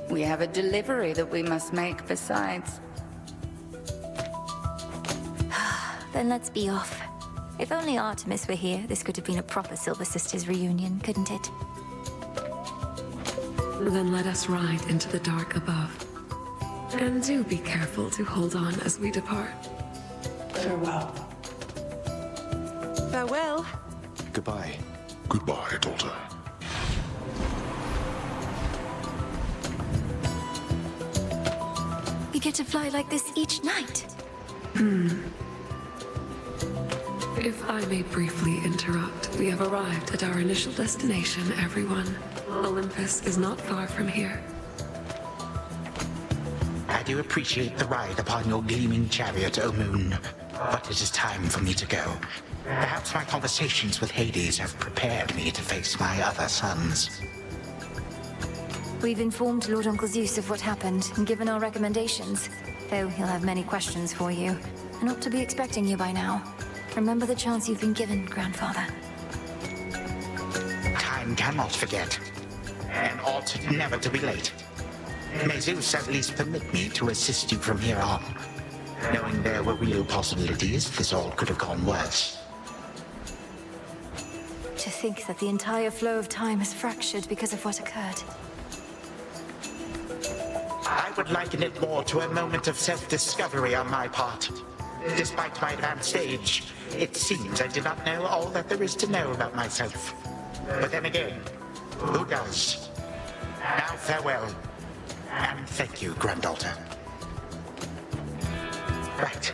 We have a delivery that we must make besides. Then let's be off. If only Artemis were here, this could have been a proper Silver Sisters reunion, couldn't it? Then let us ride into the dark above. And do be careful to hold on as we depart. Farewell. Farewell. Goodbye. Goodbye, daughter. We get to fly like this each night. If I may briefly interrupt, we have arrived at our initial destination, everyone. Olympus is not far from here. I do appreciate the ride upon your gleaming chariot, O Moon. But it is time for me to go. Perhaps my conversations with Hades have prepared me to face my other sons. We've informed Lord Uncle Zeus of what happened and given our recommendations, though he'll have many questions for you, and ought to be expecting you by now. Remember the chance you've been given, Grandfather. Time cannot forget, and ought never to be late. May Zeus at least permit me to assist you from here on. Knowing there were real possibilities, this all could have gone worse. To think that the entire flow of time is fractured because of what occurred. I would liken it more to a moment of self-discovery on my part. Despite my advanced age, it seems I did not know all that there is to know about myself. But then again, who does? Now farewell, and thank you, granddaughter. Right,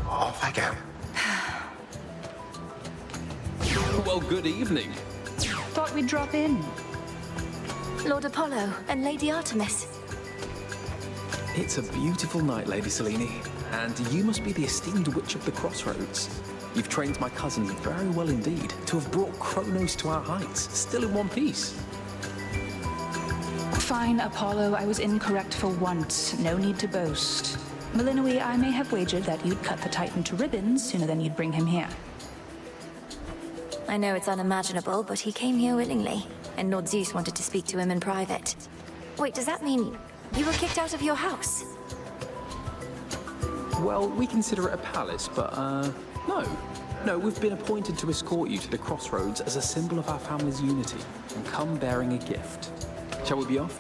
off I go. Well, good evening. Thought we'd drop in. Lord Apollo and Lady Artemis. It's a beautiful night, Lady Selene, and you must be the esteemed witch of the Crossroads. You've trained my cousin very well indeed to have brought Kronos to our heights, still in one piece. Fine, Apollo, I was incorrect for once. No need to boast. Melinoi, I may have wagered that you'd cut the Titan to ribbons sooner than you'd bring him here. I know it's unimaginable, but he came here willingly, and Lord Zeus wanted to speak to him in private. Wait, does that mean you were kicked out of your house? Well, we consider it a palace, but, no. No, we've been appointed to escort you to the Crossroads as a symbol of our family's unity, and come bearing a gift. Shall we be off?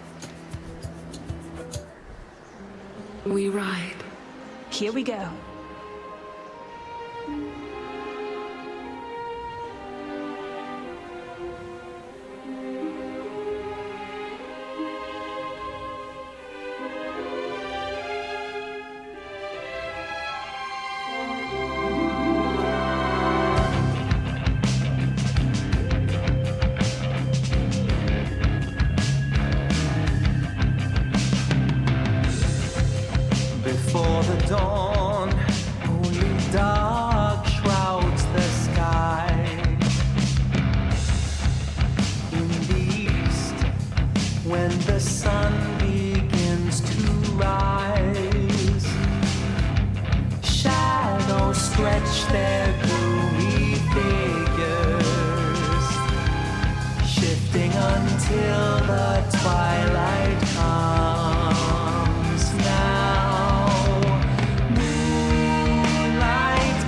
We ride. Here we go. Before the dawn, only dark shrouds the sky. In the east, when the sun begins to rise, shadows stretch their gloomy figures, shifting until the twilight comes now. Moonlight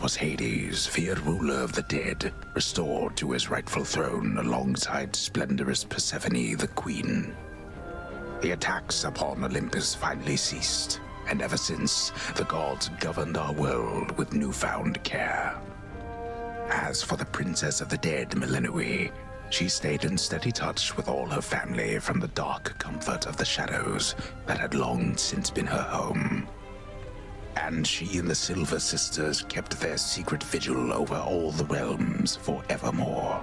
was Hades, feared ruler of the dead, restored to his rightful throne alongside splendorous Persephone, the queen. The attacks upon Olympus finally ceased, and ever since, the gods governed our world with newfound care. As for the princess of the dead, Melinoi, she stayed in steady touch with all her family from the dark comfort of the shadows that had long since been her home. And she and the Silver Sisters kept their secret vigil over all the realms forevermore.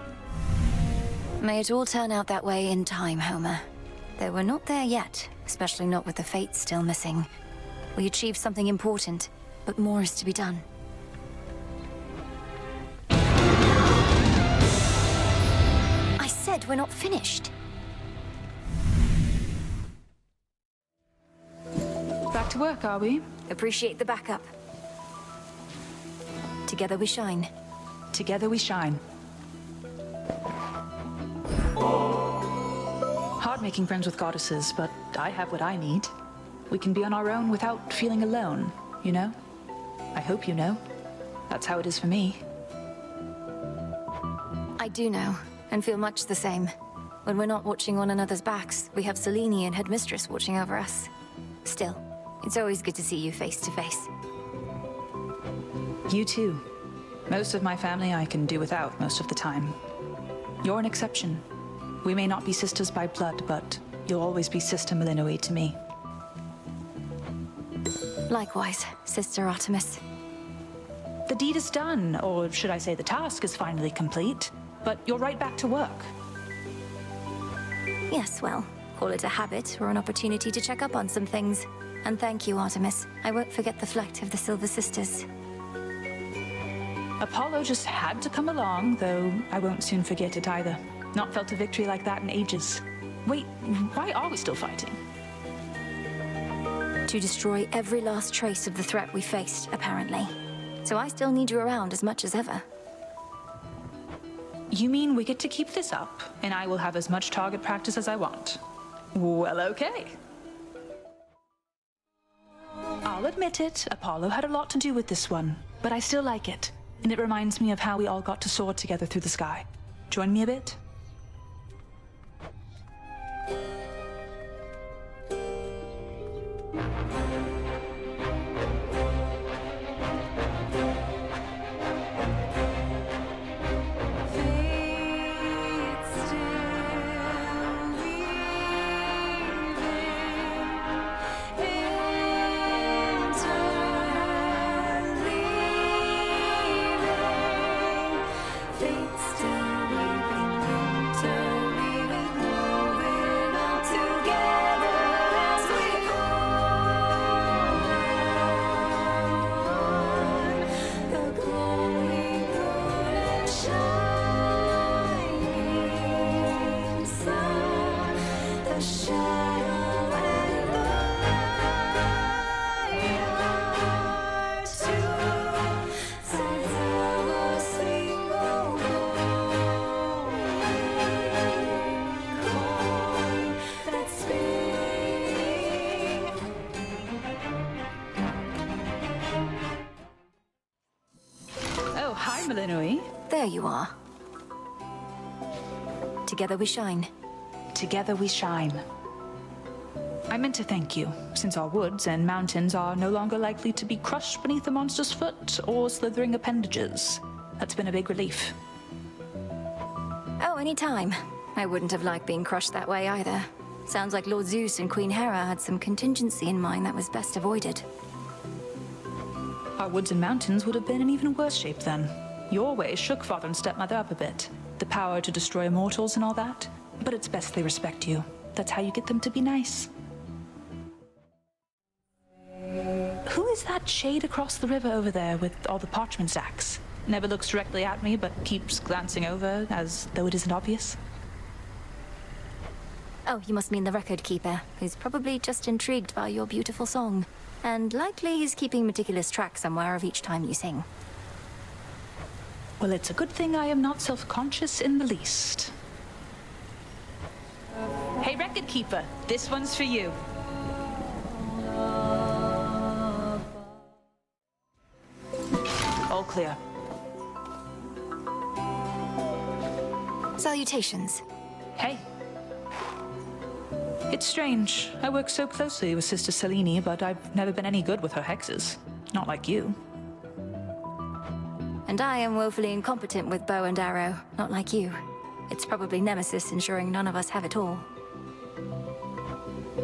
May it all turn out that way in time, Homer. Though we're not there yet, especially not with the Fates still missing. We achieved something important, but more is to be done. I said we're not finished. Back to work, are we? Appreciate the backup. Together we shine. Together we shine. Hard making friends with goddesses, but I have what I need. We can be on our own without feeling alone, you know? I hope you know. That's how it is for me. I do know, and feel much the same. When we're not watching one another's backs, we have Selene and Headmistress watching over us. Still, it's always good to see you face to face. You too. Most of my family I can do without most of the time. You're an exception. We may not be sisters by blood, but you'll always be Sister Melinoi to me. Likewise, Sister Artemis. The deed is done, or should I say the task is finally complete, but you're right back to work. Yes, well, call it a habit or an opportunity to check up on some things. And thank you, Artemis. I won't forget the flight of the Silver Sisters. Apollo just had to come along, though I won't soon forget it either. Not felt a victory like that in ages. Wait, why are we still fighting? To destroy every last trace of the threat we faced, apparently. So I still need you around as much as ever. You mean we get to keep this up, and I will have as much target practice as I want? Well, okay. I'll admit it, Apollo had a lot to do with this one, but I still like it, and it reminds me of how we all got to soar together through the sky. Join me a bit? Melinoi. There you are. Together we shine. Together we shine. I meant to thank you, since our woods and mountains are no longer likely to be crushed beneath a monster's foot or slithering appendages. That's been a big relief. Oh, anytime. I wouldn't have liked being crushed that way either. Sounds like Lord Zeus and Queen Hera had some contingency in mind that was best avoided. Our woods and mountains would have been in even worse shape then. Your way shook father and stepmother up a bit. The power to destroy immortals and all that. But it's best they respect you. That's how you get them to be nice. Who is that shade across the river over there with all the parchment sacks? Never looks directly at me, but keeps glancing over as though it isn't obvious. Oh, you must mean the record keeper, who's probably just intrigued by your beautiful song. And likely he's keeping meticulous track somewhere of each time you sing. Well, it's a good thing I am not self-conscious in the least. Hey, record keeper, this one's for you. All clear. clear. Salutations. Hey. It's strange. I work so closely with Sister Selene, but I've never been any good with her hexes. Not like you. And I am woefully incompetent with bow and arrow, not like you. It's probably Nemesis ensuring none of us have it all.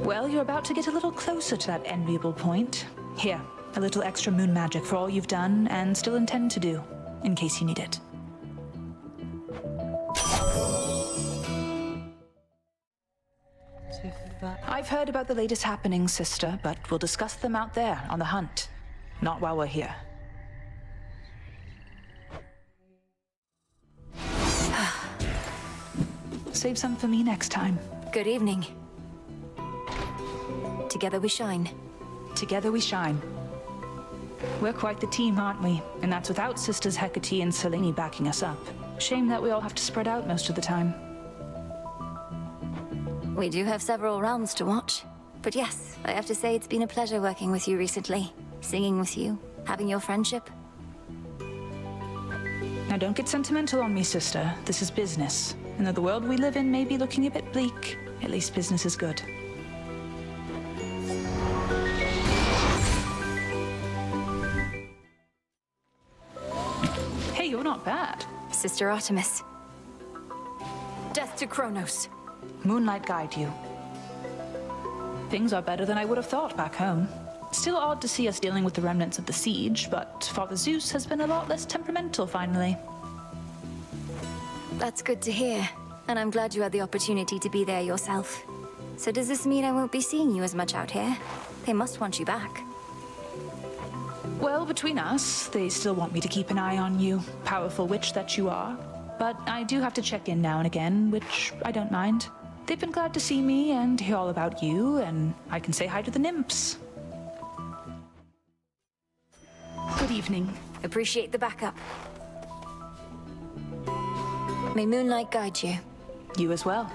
Well, you're about to get a little closer to that enviable point. Here, a little extra moon magic for all you've done and still intend to do, in case you need it. I've heard about the latest happenings, sister, but we'll discuss them out there on the hunt. Not while we're here. Save some for me next time. Good evening. Together we shine. Together we shine. We're quite the team, aren't we? And that's without Sisters Hecate and Selene backing us up. Shame that we all have to spread out most of the time. We do have several rounds to watch. But yes, I have to say it's been a pleasure working with you recently. Singing with you, having your friendship. Now don't get sentimental on me, sister. This is business. And though the world we live in may be looking a bit bleak, at least business is good. Hey, you're not bad. Sister Artemis. Death to Kronos. Moonlight guide you. Things are better than I would have thought back home. Still odd to see us dealing with the remnants of the siege, but Father Zeus has been a lot less temperamental finally. That's good to hear. And I'm glad you had the opportunity to be there yourself. So does this mean I won't be seeing you as much out here? They must want you back. Well, between us, they still want me to keep an eye on you, powerful witch that you are. But I do have to check in now and again, which I don't mind. They've been glad to see me and hear all about you, and I can say hi to the nymphs. Good evening. Appreciate the backup. May moonlight guide you. You as well.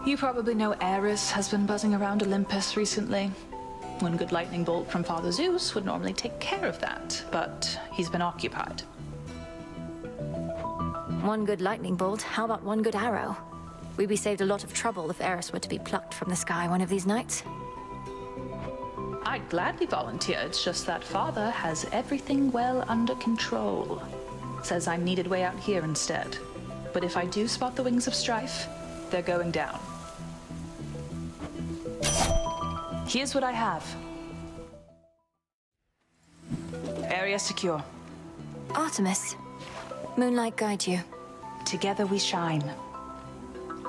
You probably know Ares has been buzzing around Olympus recently. One good lightning bolt from Father Zeus would normally take care of that, but he's been occupied. One good lightning bolt, how about one good arrow? We'd be saved a lot of trouble if Eris were to be plucked from the sky one of these nights. I'd gladly volunteer, it's just that Father has everything well under control. Says I'm needed way out here instead. But if I do spot the wings of strife, they're going down. Here's what I have. Area secure. Artemis, moonlight guide you. Together we shine.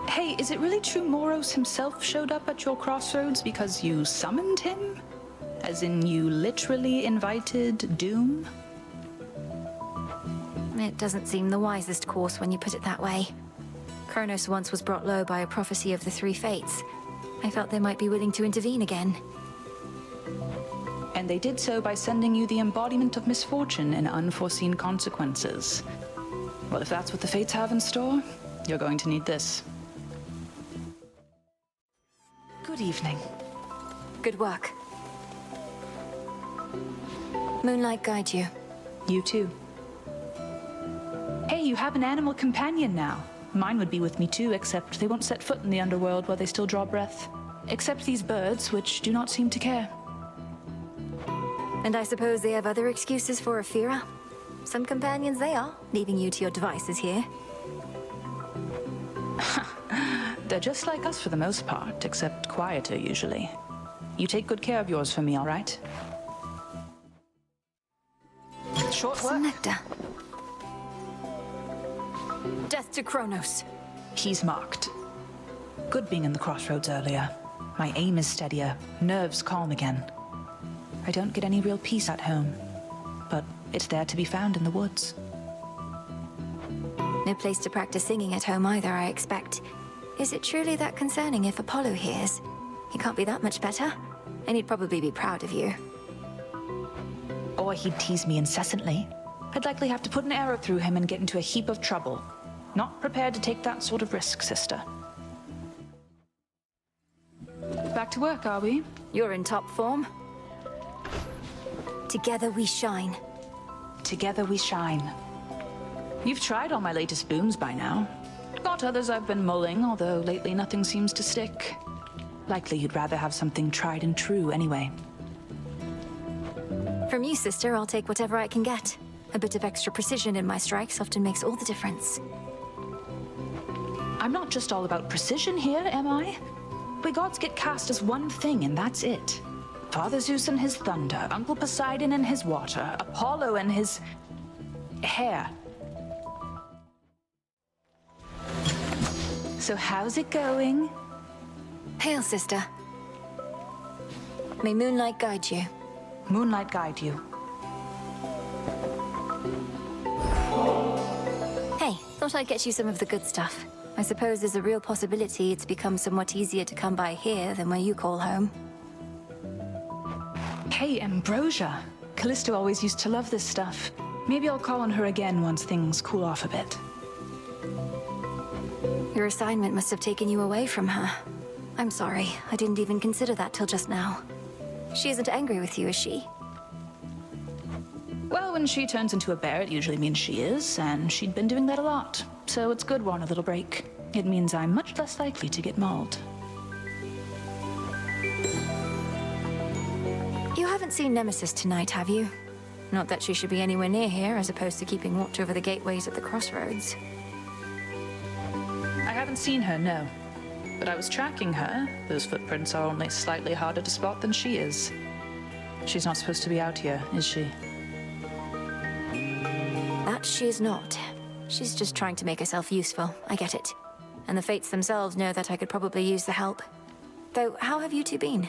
Hey, is it really true Moros himself showed up at your crossroads because you summoned him? As in you literally invited doom? It doesn't seem the wisest course when you put it that way. Kronos once was brought low by a prophecy of the three fates. I felt they might be willing to intervene again. And they did so by sending you the embodiment of misfortune and unforeseen consequences. Well, if that's what the fates have in store, you're going to need this. Good evening. Good work. Moonlight guide you. You too. Hey, you have an animal companion now. Mine would be with me too, except they won't set foot in the underworld while they still draw breath. Except these birds, which do not seem to care. And I suppose they have other excuses for Ophira? Some companions they are, leaving you to your devices here. They're just like us for the most part, except quieter usually. You take good care of yours for me, all right? Short work. Some nectar. Death to Kronos. He's marked. Good being in the crossroads earlier. My aim is steadier, nerves calm again. I don't get any real peace at home, but it's there to be found in the woods. No place to practice singing at home either, I expect. Is it truly that concerning if Apollo hears? He can't be that much better, and he'd probably be proud of you. Or he'd tease me incessantly. I'd likely have to put an arrow through him and get into a heap of trouble. Not prepared to take that sort of risk, sister. Back to work, are we? You're in top form. Together we shine. Together we shine. You've tried all my latest booms by now. Got others I've been mulling, although lately nothing seems to stick. Likely you'd rather have something tried and true anyway. From you, sister, I'll take whatever I can get. A bit of extra precision in my strikes often makes all the difference. I'm not just all about precision here, am I? We gods get cast as one thing, and that's it. Father Zeus and his thunder, Uncle Poseidon and his water, Apollo and his hair. So how's it going? Hail, sister. May moonlight guide you. Moonlight guide you. Hey, thought I'd get you some of the good stuff. I suppose there's a real possibility it's become somewhat easier to come by here than where you call home. Hey, Ambrosia. Callisto always used to love this stuff. Maybe I'll call on her again once things cool off a bit. Your assignment must have taken you away from her. I'm sorry, I didn't even consider that till just now. She isn't angry with you, is she? Well, when she turns into a bear, it usually means she is, and she'd been doing that a lot. So it's good we're on a little break. It means I'm much less likely to get mauled. You haven't seen Nemesis tonight, have you? Not that she should be anywhere near here, as opposed to keeping watch over the gateways at the crossroads. I haven't seen her, no. But I was tracking her. Those footprints are only slightly harder to spot than she is. She's not supposed to be out here, is she? That she's not. She's just trying to make herself useful, I get it. And the Fates themselves know that I could probably use the help. Though, how have you two been?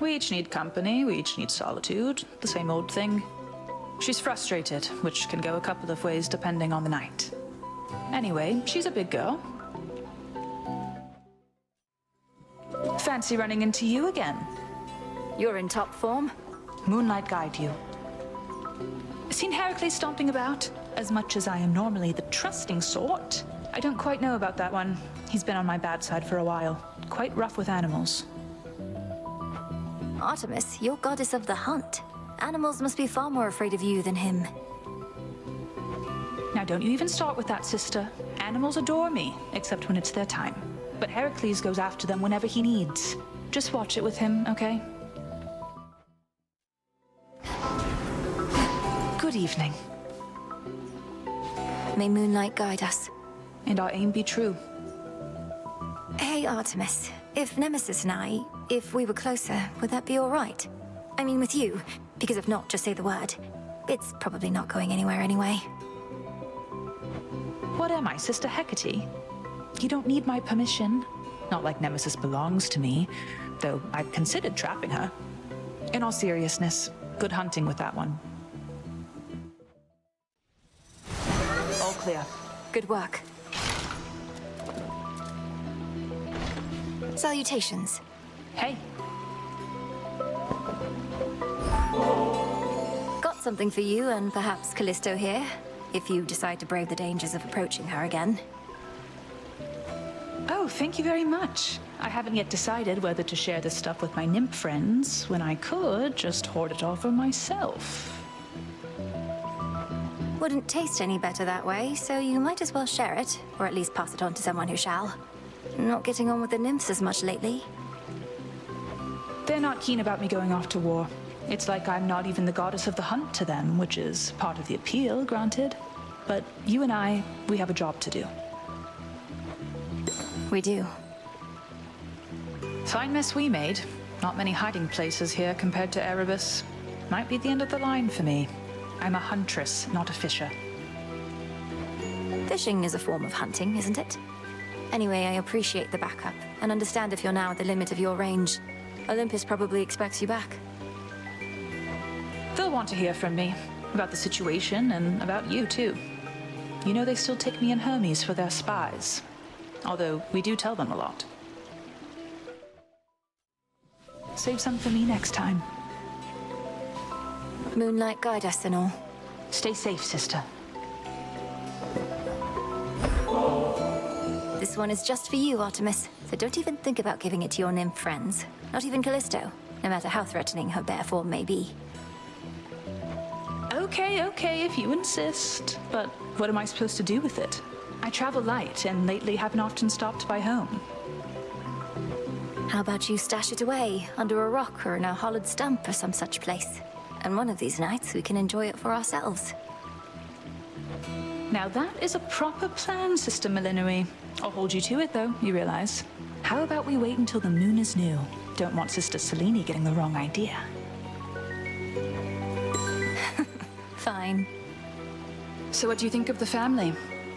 We each need company, we each need solitude. The same old thing. She's frustrated, which can go a couple of ways depending on the night. Anyway, she's a big girl. Fancy running into you again. You're in top form. Moonlight guide you. Seen Heracles stomping about? As much as I am normally the trusting sort, I don't quite know about that one. He's been on my bad side for a while. Quite rough with animals. Artemis, you're goddess of the hunt. Animals must be far more afraid of you than him. Now don't you even start with that, sister. Animals adore me, except when it's their time. But Heracles goes after them whenever he needs. Just watch it with him, okay? Good evening. May moonlight guide us. And our aim be true. Hey, Artemis. If Nemesis and I, if we were closer, would that be all right? I mean with you, because if not, just say the word. It's probably not going anywhere anyway. What am I, Sister Hecate? You don't need my permission. Not like Nemesis belongs to me, though I've considered trapping her. In all seriousness, good hunting with that one. All clear. Good work. Salutations. Hey. Got something for you and perhaps Callisto here, if you decide to brave the dangers of approaching her again. Oh, thank you very much. I haven't yet decided whether to share this stuff with my nymph friends, when I could just hoard it all for myself. Wouldn't taste any better that way, so you might as well share it, or at least pass it on to someone who shall. Not getting on with the nymphs as much lately. They're not keen about me going off to war. It's like I'm not even the goddess of the hunt to them, which is part of the appeal, granted. But you and I, we have a job to do. We do. Fine mess we made. Not many hiding places here compared to Erebus. Might be the end of the line for me. I'm a huntress, not a fisher. Fishing is a form of hunting, isn't it? Anyway, I appreciate the backup, and understand if you're now at the limit of your range. Olympus probably expects you back. They'll want to hear from me. About the situation, and about you, too. You know they still take me and Hermes for their spies. Although, we do tell them a lot. Save some for me next time. Moonlight guide us and all. Stay safe, sister. This one is just for you, Artemis, so don't even think about giving it to your nymph friends. Not even Callisto, no matter how threatening her bare form may be. Okay, if you insist. But what am I supposed to do with it? I travel light, and lately haven't often stopped by home. How about you stash it away, under a rock or in a hollowed stump or some such place? And one of these nights we can enjoy it for ourselves. Now that is a proper plan, Sister Millenary. I'll hold you to it, though, you realize. How about we wait until the moon is new? Don't want Sister Selene getting the wrong idea. Fine. So what do you think of the family?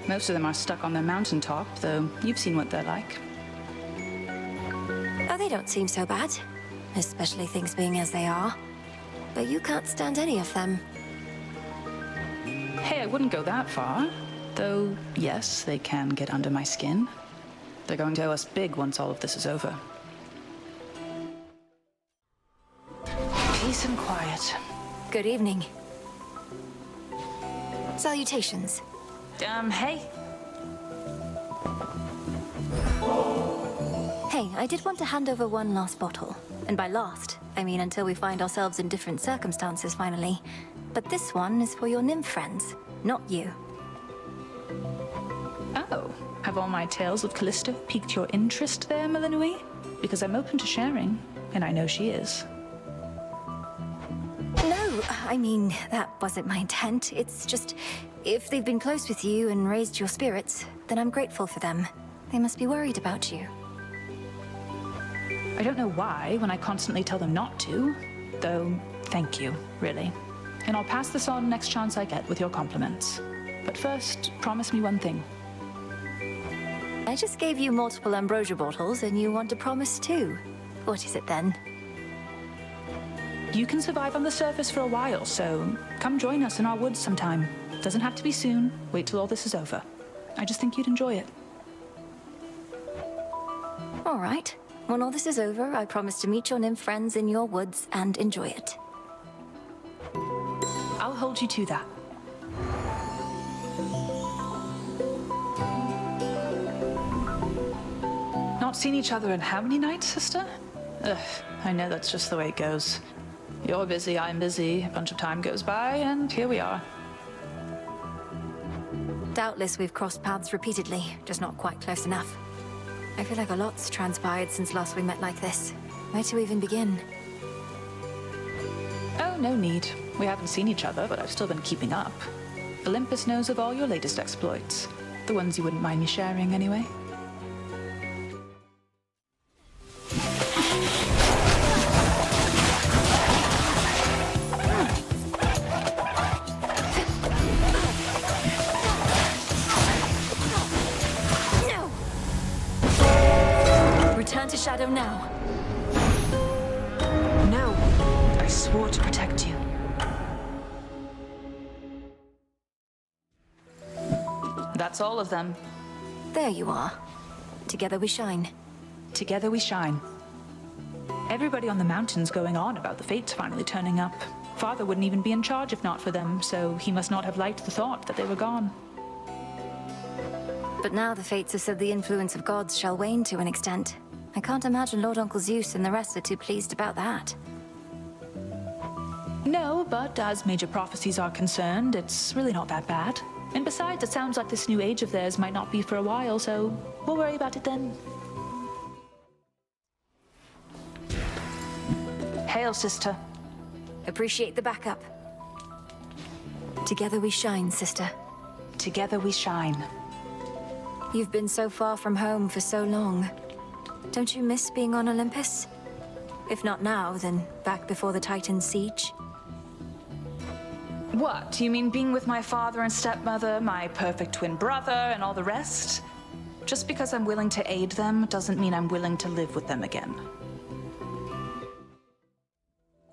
Most of them are stuck on their mountaintop, though you've seen what they're like. Oh, they don't seem so bad. Especially things being as they are. But you can't stand any of them. Hey, I wouldn't go that far. Though, yes, they can get under my skin. They're going to owe us big once all of this is over. Peace and quiet. Good evening. Salutations. Hey. Hey, I did want to hand over one last bottle. And by last, I mean until we find ourselves in different circumstances finally. But this one is for your nymph friends, not you. Oh, have all my tales of Callisto piqued your interest there, Millenary? Because I'm open to sharing, and I know she is. No, I mean, that wasn't my intent. It's just, if they've been close with you and raised your spirits, then I'm grateful for them. They must be worried about you. I don't know why when I constantly tell them not to, though thank you, really. And I'll pass this on next chance I get with your compliments. But first, promise me one thing. I just gave you multiple ambrosia bottles and you want to promise too. What is it then? You can survive on the surface for a while, so come join us in our woods sometime. Doesn't have to be soon. Wait till all this is over. I just think you'd enjoy it. All right. When all this is over, I promise to meet your nymph friends in your woods and enjoy it. I'll hold you to that. Not seen each other in how many nights, sister? Ugh, I know that's just the way it goes. You're busy, I'm busy, a bunch of time goes by, and here we are. Doubtless we've crossed paths repeatedly, just not quite close enough. I feel like a lot's transpired since last we met like this. Where to even begin? Oh, no need. We haven't seen each other, but I've still been keeping up. Olympus knows of all your latest exploits. The ones you wouldn't mind me sharing, anyway. Return to Shadow now. No. I swore to protect you. That's all of them. There you are. Together we shine. Together we shine. Everybody on the mountain's going on about the fates finally turning up. Father wouldn't even be in charge if not for them, so he must not have liked the thought that they were gone. But now the fates have said the influence of gods shall wane to an extent. I can't imagine Lord Uncle Zeus and the rest are too pleased about that. No, but as major prophecies are concerned, it's really not that bad. And besides, it sounds like this new age of theirs might not be for a while, so we'll worry about it then. Hail, sister. Appreciate the backup. Together we shine, sister. Together we shine. You've been so far from home for so long. Don't you miss being on Olympus? If not now, then back before the Titan's siege? What? You mean being with my father and stepmother, my perfect twin brother, and all the rest? Just because I'm willing to aid them doesn't mean I'm willing to live with them again.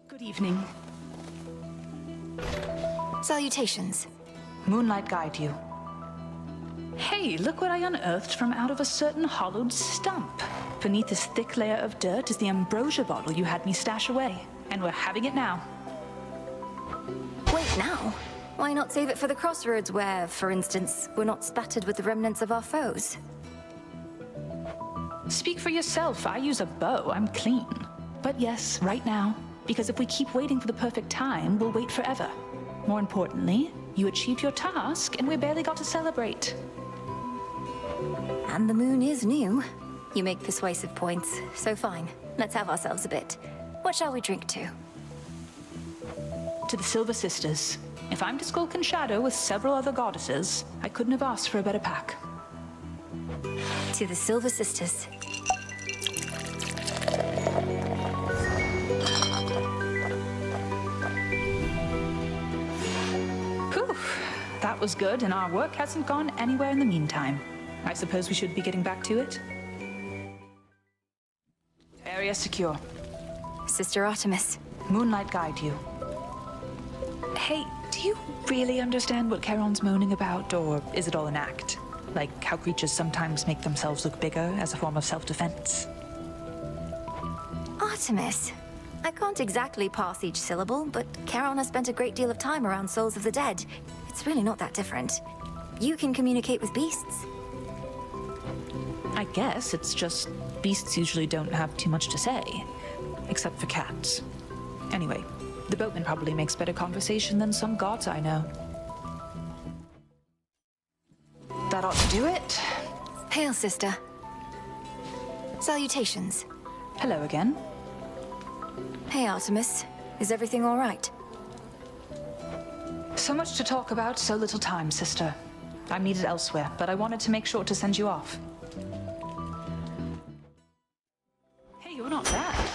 Good evening. Salutations. Moonlight guide you. Hey, look what I unearthed from out of a certain hollowed stump. Beneath this thick layer of dirt is the ambrosia bottle you had me stash away. And we're having it now. Wait, now? Why not save it for the crossroads where, for instance, we're not spattered with the remnants of our foes? Speak for yourself. I use a bow. I'm clean. But yes, right now. Because if we keep waiting for the perfect time, we'll wait forever. More importantly, you achieved your task, and we barely got to celebrate. And the moon is new. You make persuasive points, so fine. Let's have ourselves a bit. What shall we drink to? To the Silver Sisters. If I'm to skulk in shadow with several other goddesses, I couldn't have asked for a better pack. To the Silver Sisters. Whew. That was good, and our work hasn't gone anywhere in the meantime. I suppose we should be getting back to it. Area secure. Sister Artemis. Moonlight guide you. Hey, do you really understand what Charon's moaning about, or is it all an act? Like how creatures sometimes make themselves look bigger as a form of self-defense? Artemis. I can't exactly parse each syllable, but Charon has spent a great deal of time around souls of the dead. It's really not that different. You can communicate with beasts. I guess it's just beasts usually don't have too much to say, except for cats. Anyway, the boatman probably makes better conversation than some gods I know. That ought to do it. Hail, sister. Salutations. Hello again. Hey, Artemis. Is everything all right? So much to talk about, so little time, sister. I'm needed elsewhere, but I wanted to make sure to send you off. Hey, you're not bad.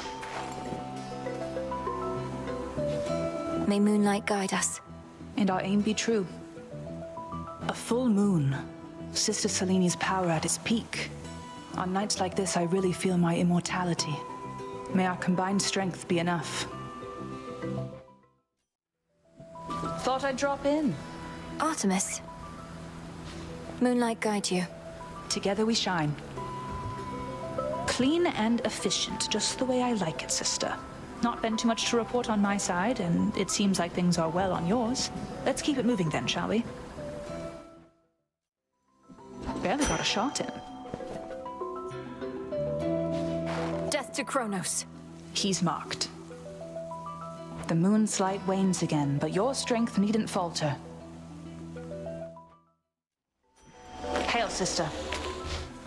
May moonlight guide us. And our aim be true. A full moon. Sister Seleni's power at its peak. On nights like this, I really feel my immortality. May our combined strength be enough. Thought I'd drop in. Artemis. Moonlight guide you. Together we shine. Clean and efficient, just the way I like it, sister. Not been too much to report on my side, and it seems like things are well on yours. Let's keep it moving then, shall we? Barely got a shot in. Death to Kronos. He's marked. The moon's light wanes again, but your strength needn't falter. Hail, sister.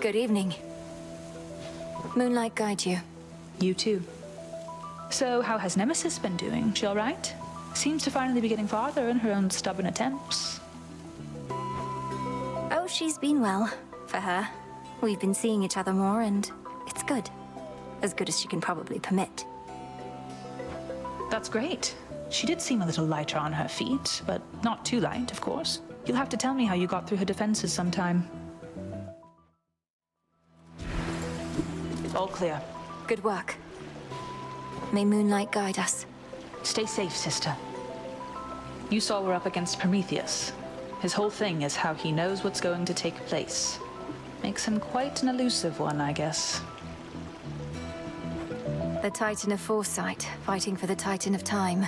Good evening. Moonlight guide you. You too. So, how has Nemesis been doing? She all right? Seems to finally be getting farther in her own stubborn attempts. Oh, she's been well, for her. We've been seeing each other more, and it's good. As good as she can probably permit. That's great. She did seem a little lighter on her feet, but not too light, of course. You'll have to tell me how you got through her defenses sometime. All clear. Good work. May moonlight guide us. Stay safe, sister. You saw we're up against Prometheus. His whole thing is how he knows what's going to take place. Makes him quite an elusive one, I guess. The Titan of Foresight, fighting for the Titan of Time.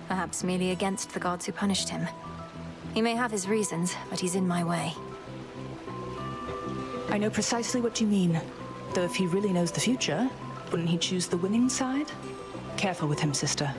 Perhaps merely against the gods who punished him. He may have his reasons, but he's in my way. I know precisely what you mean. Though if he really knows the future, wouldn't he choose the winning side? Careful with him, sister.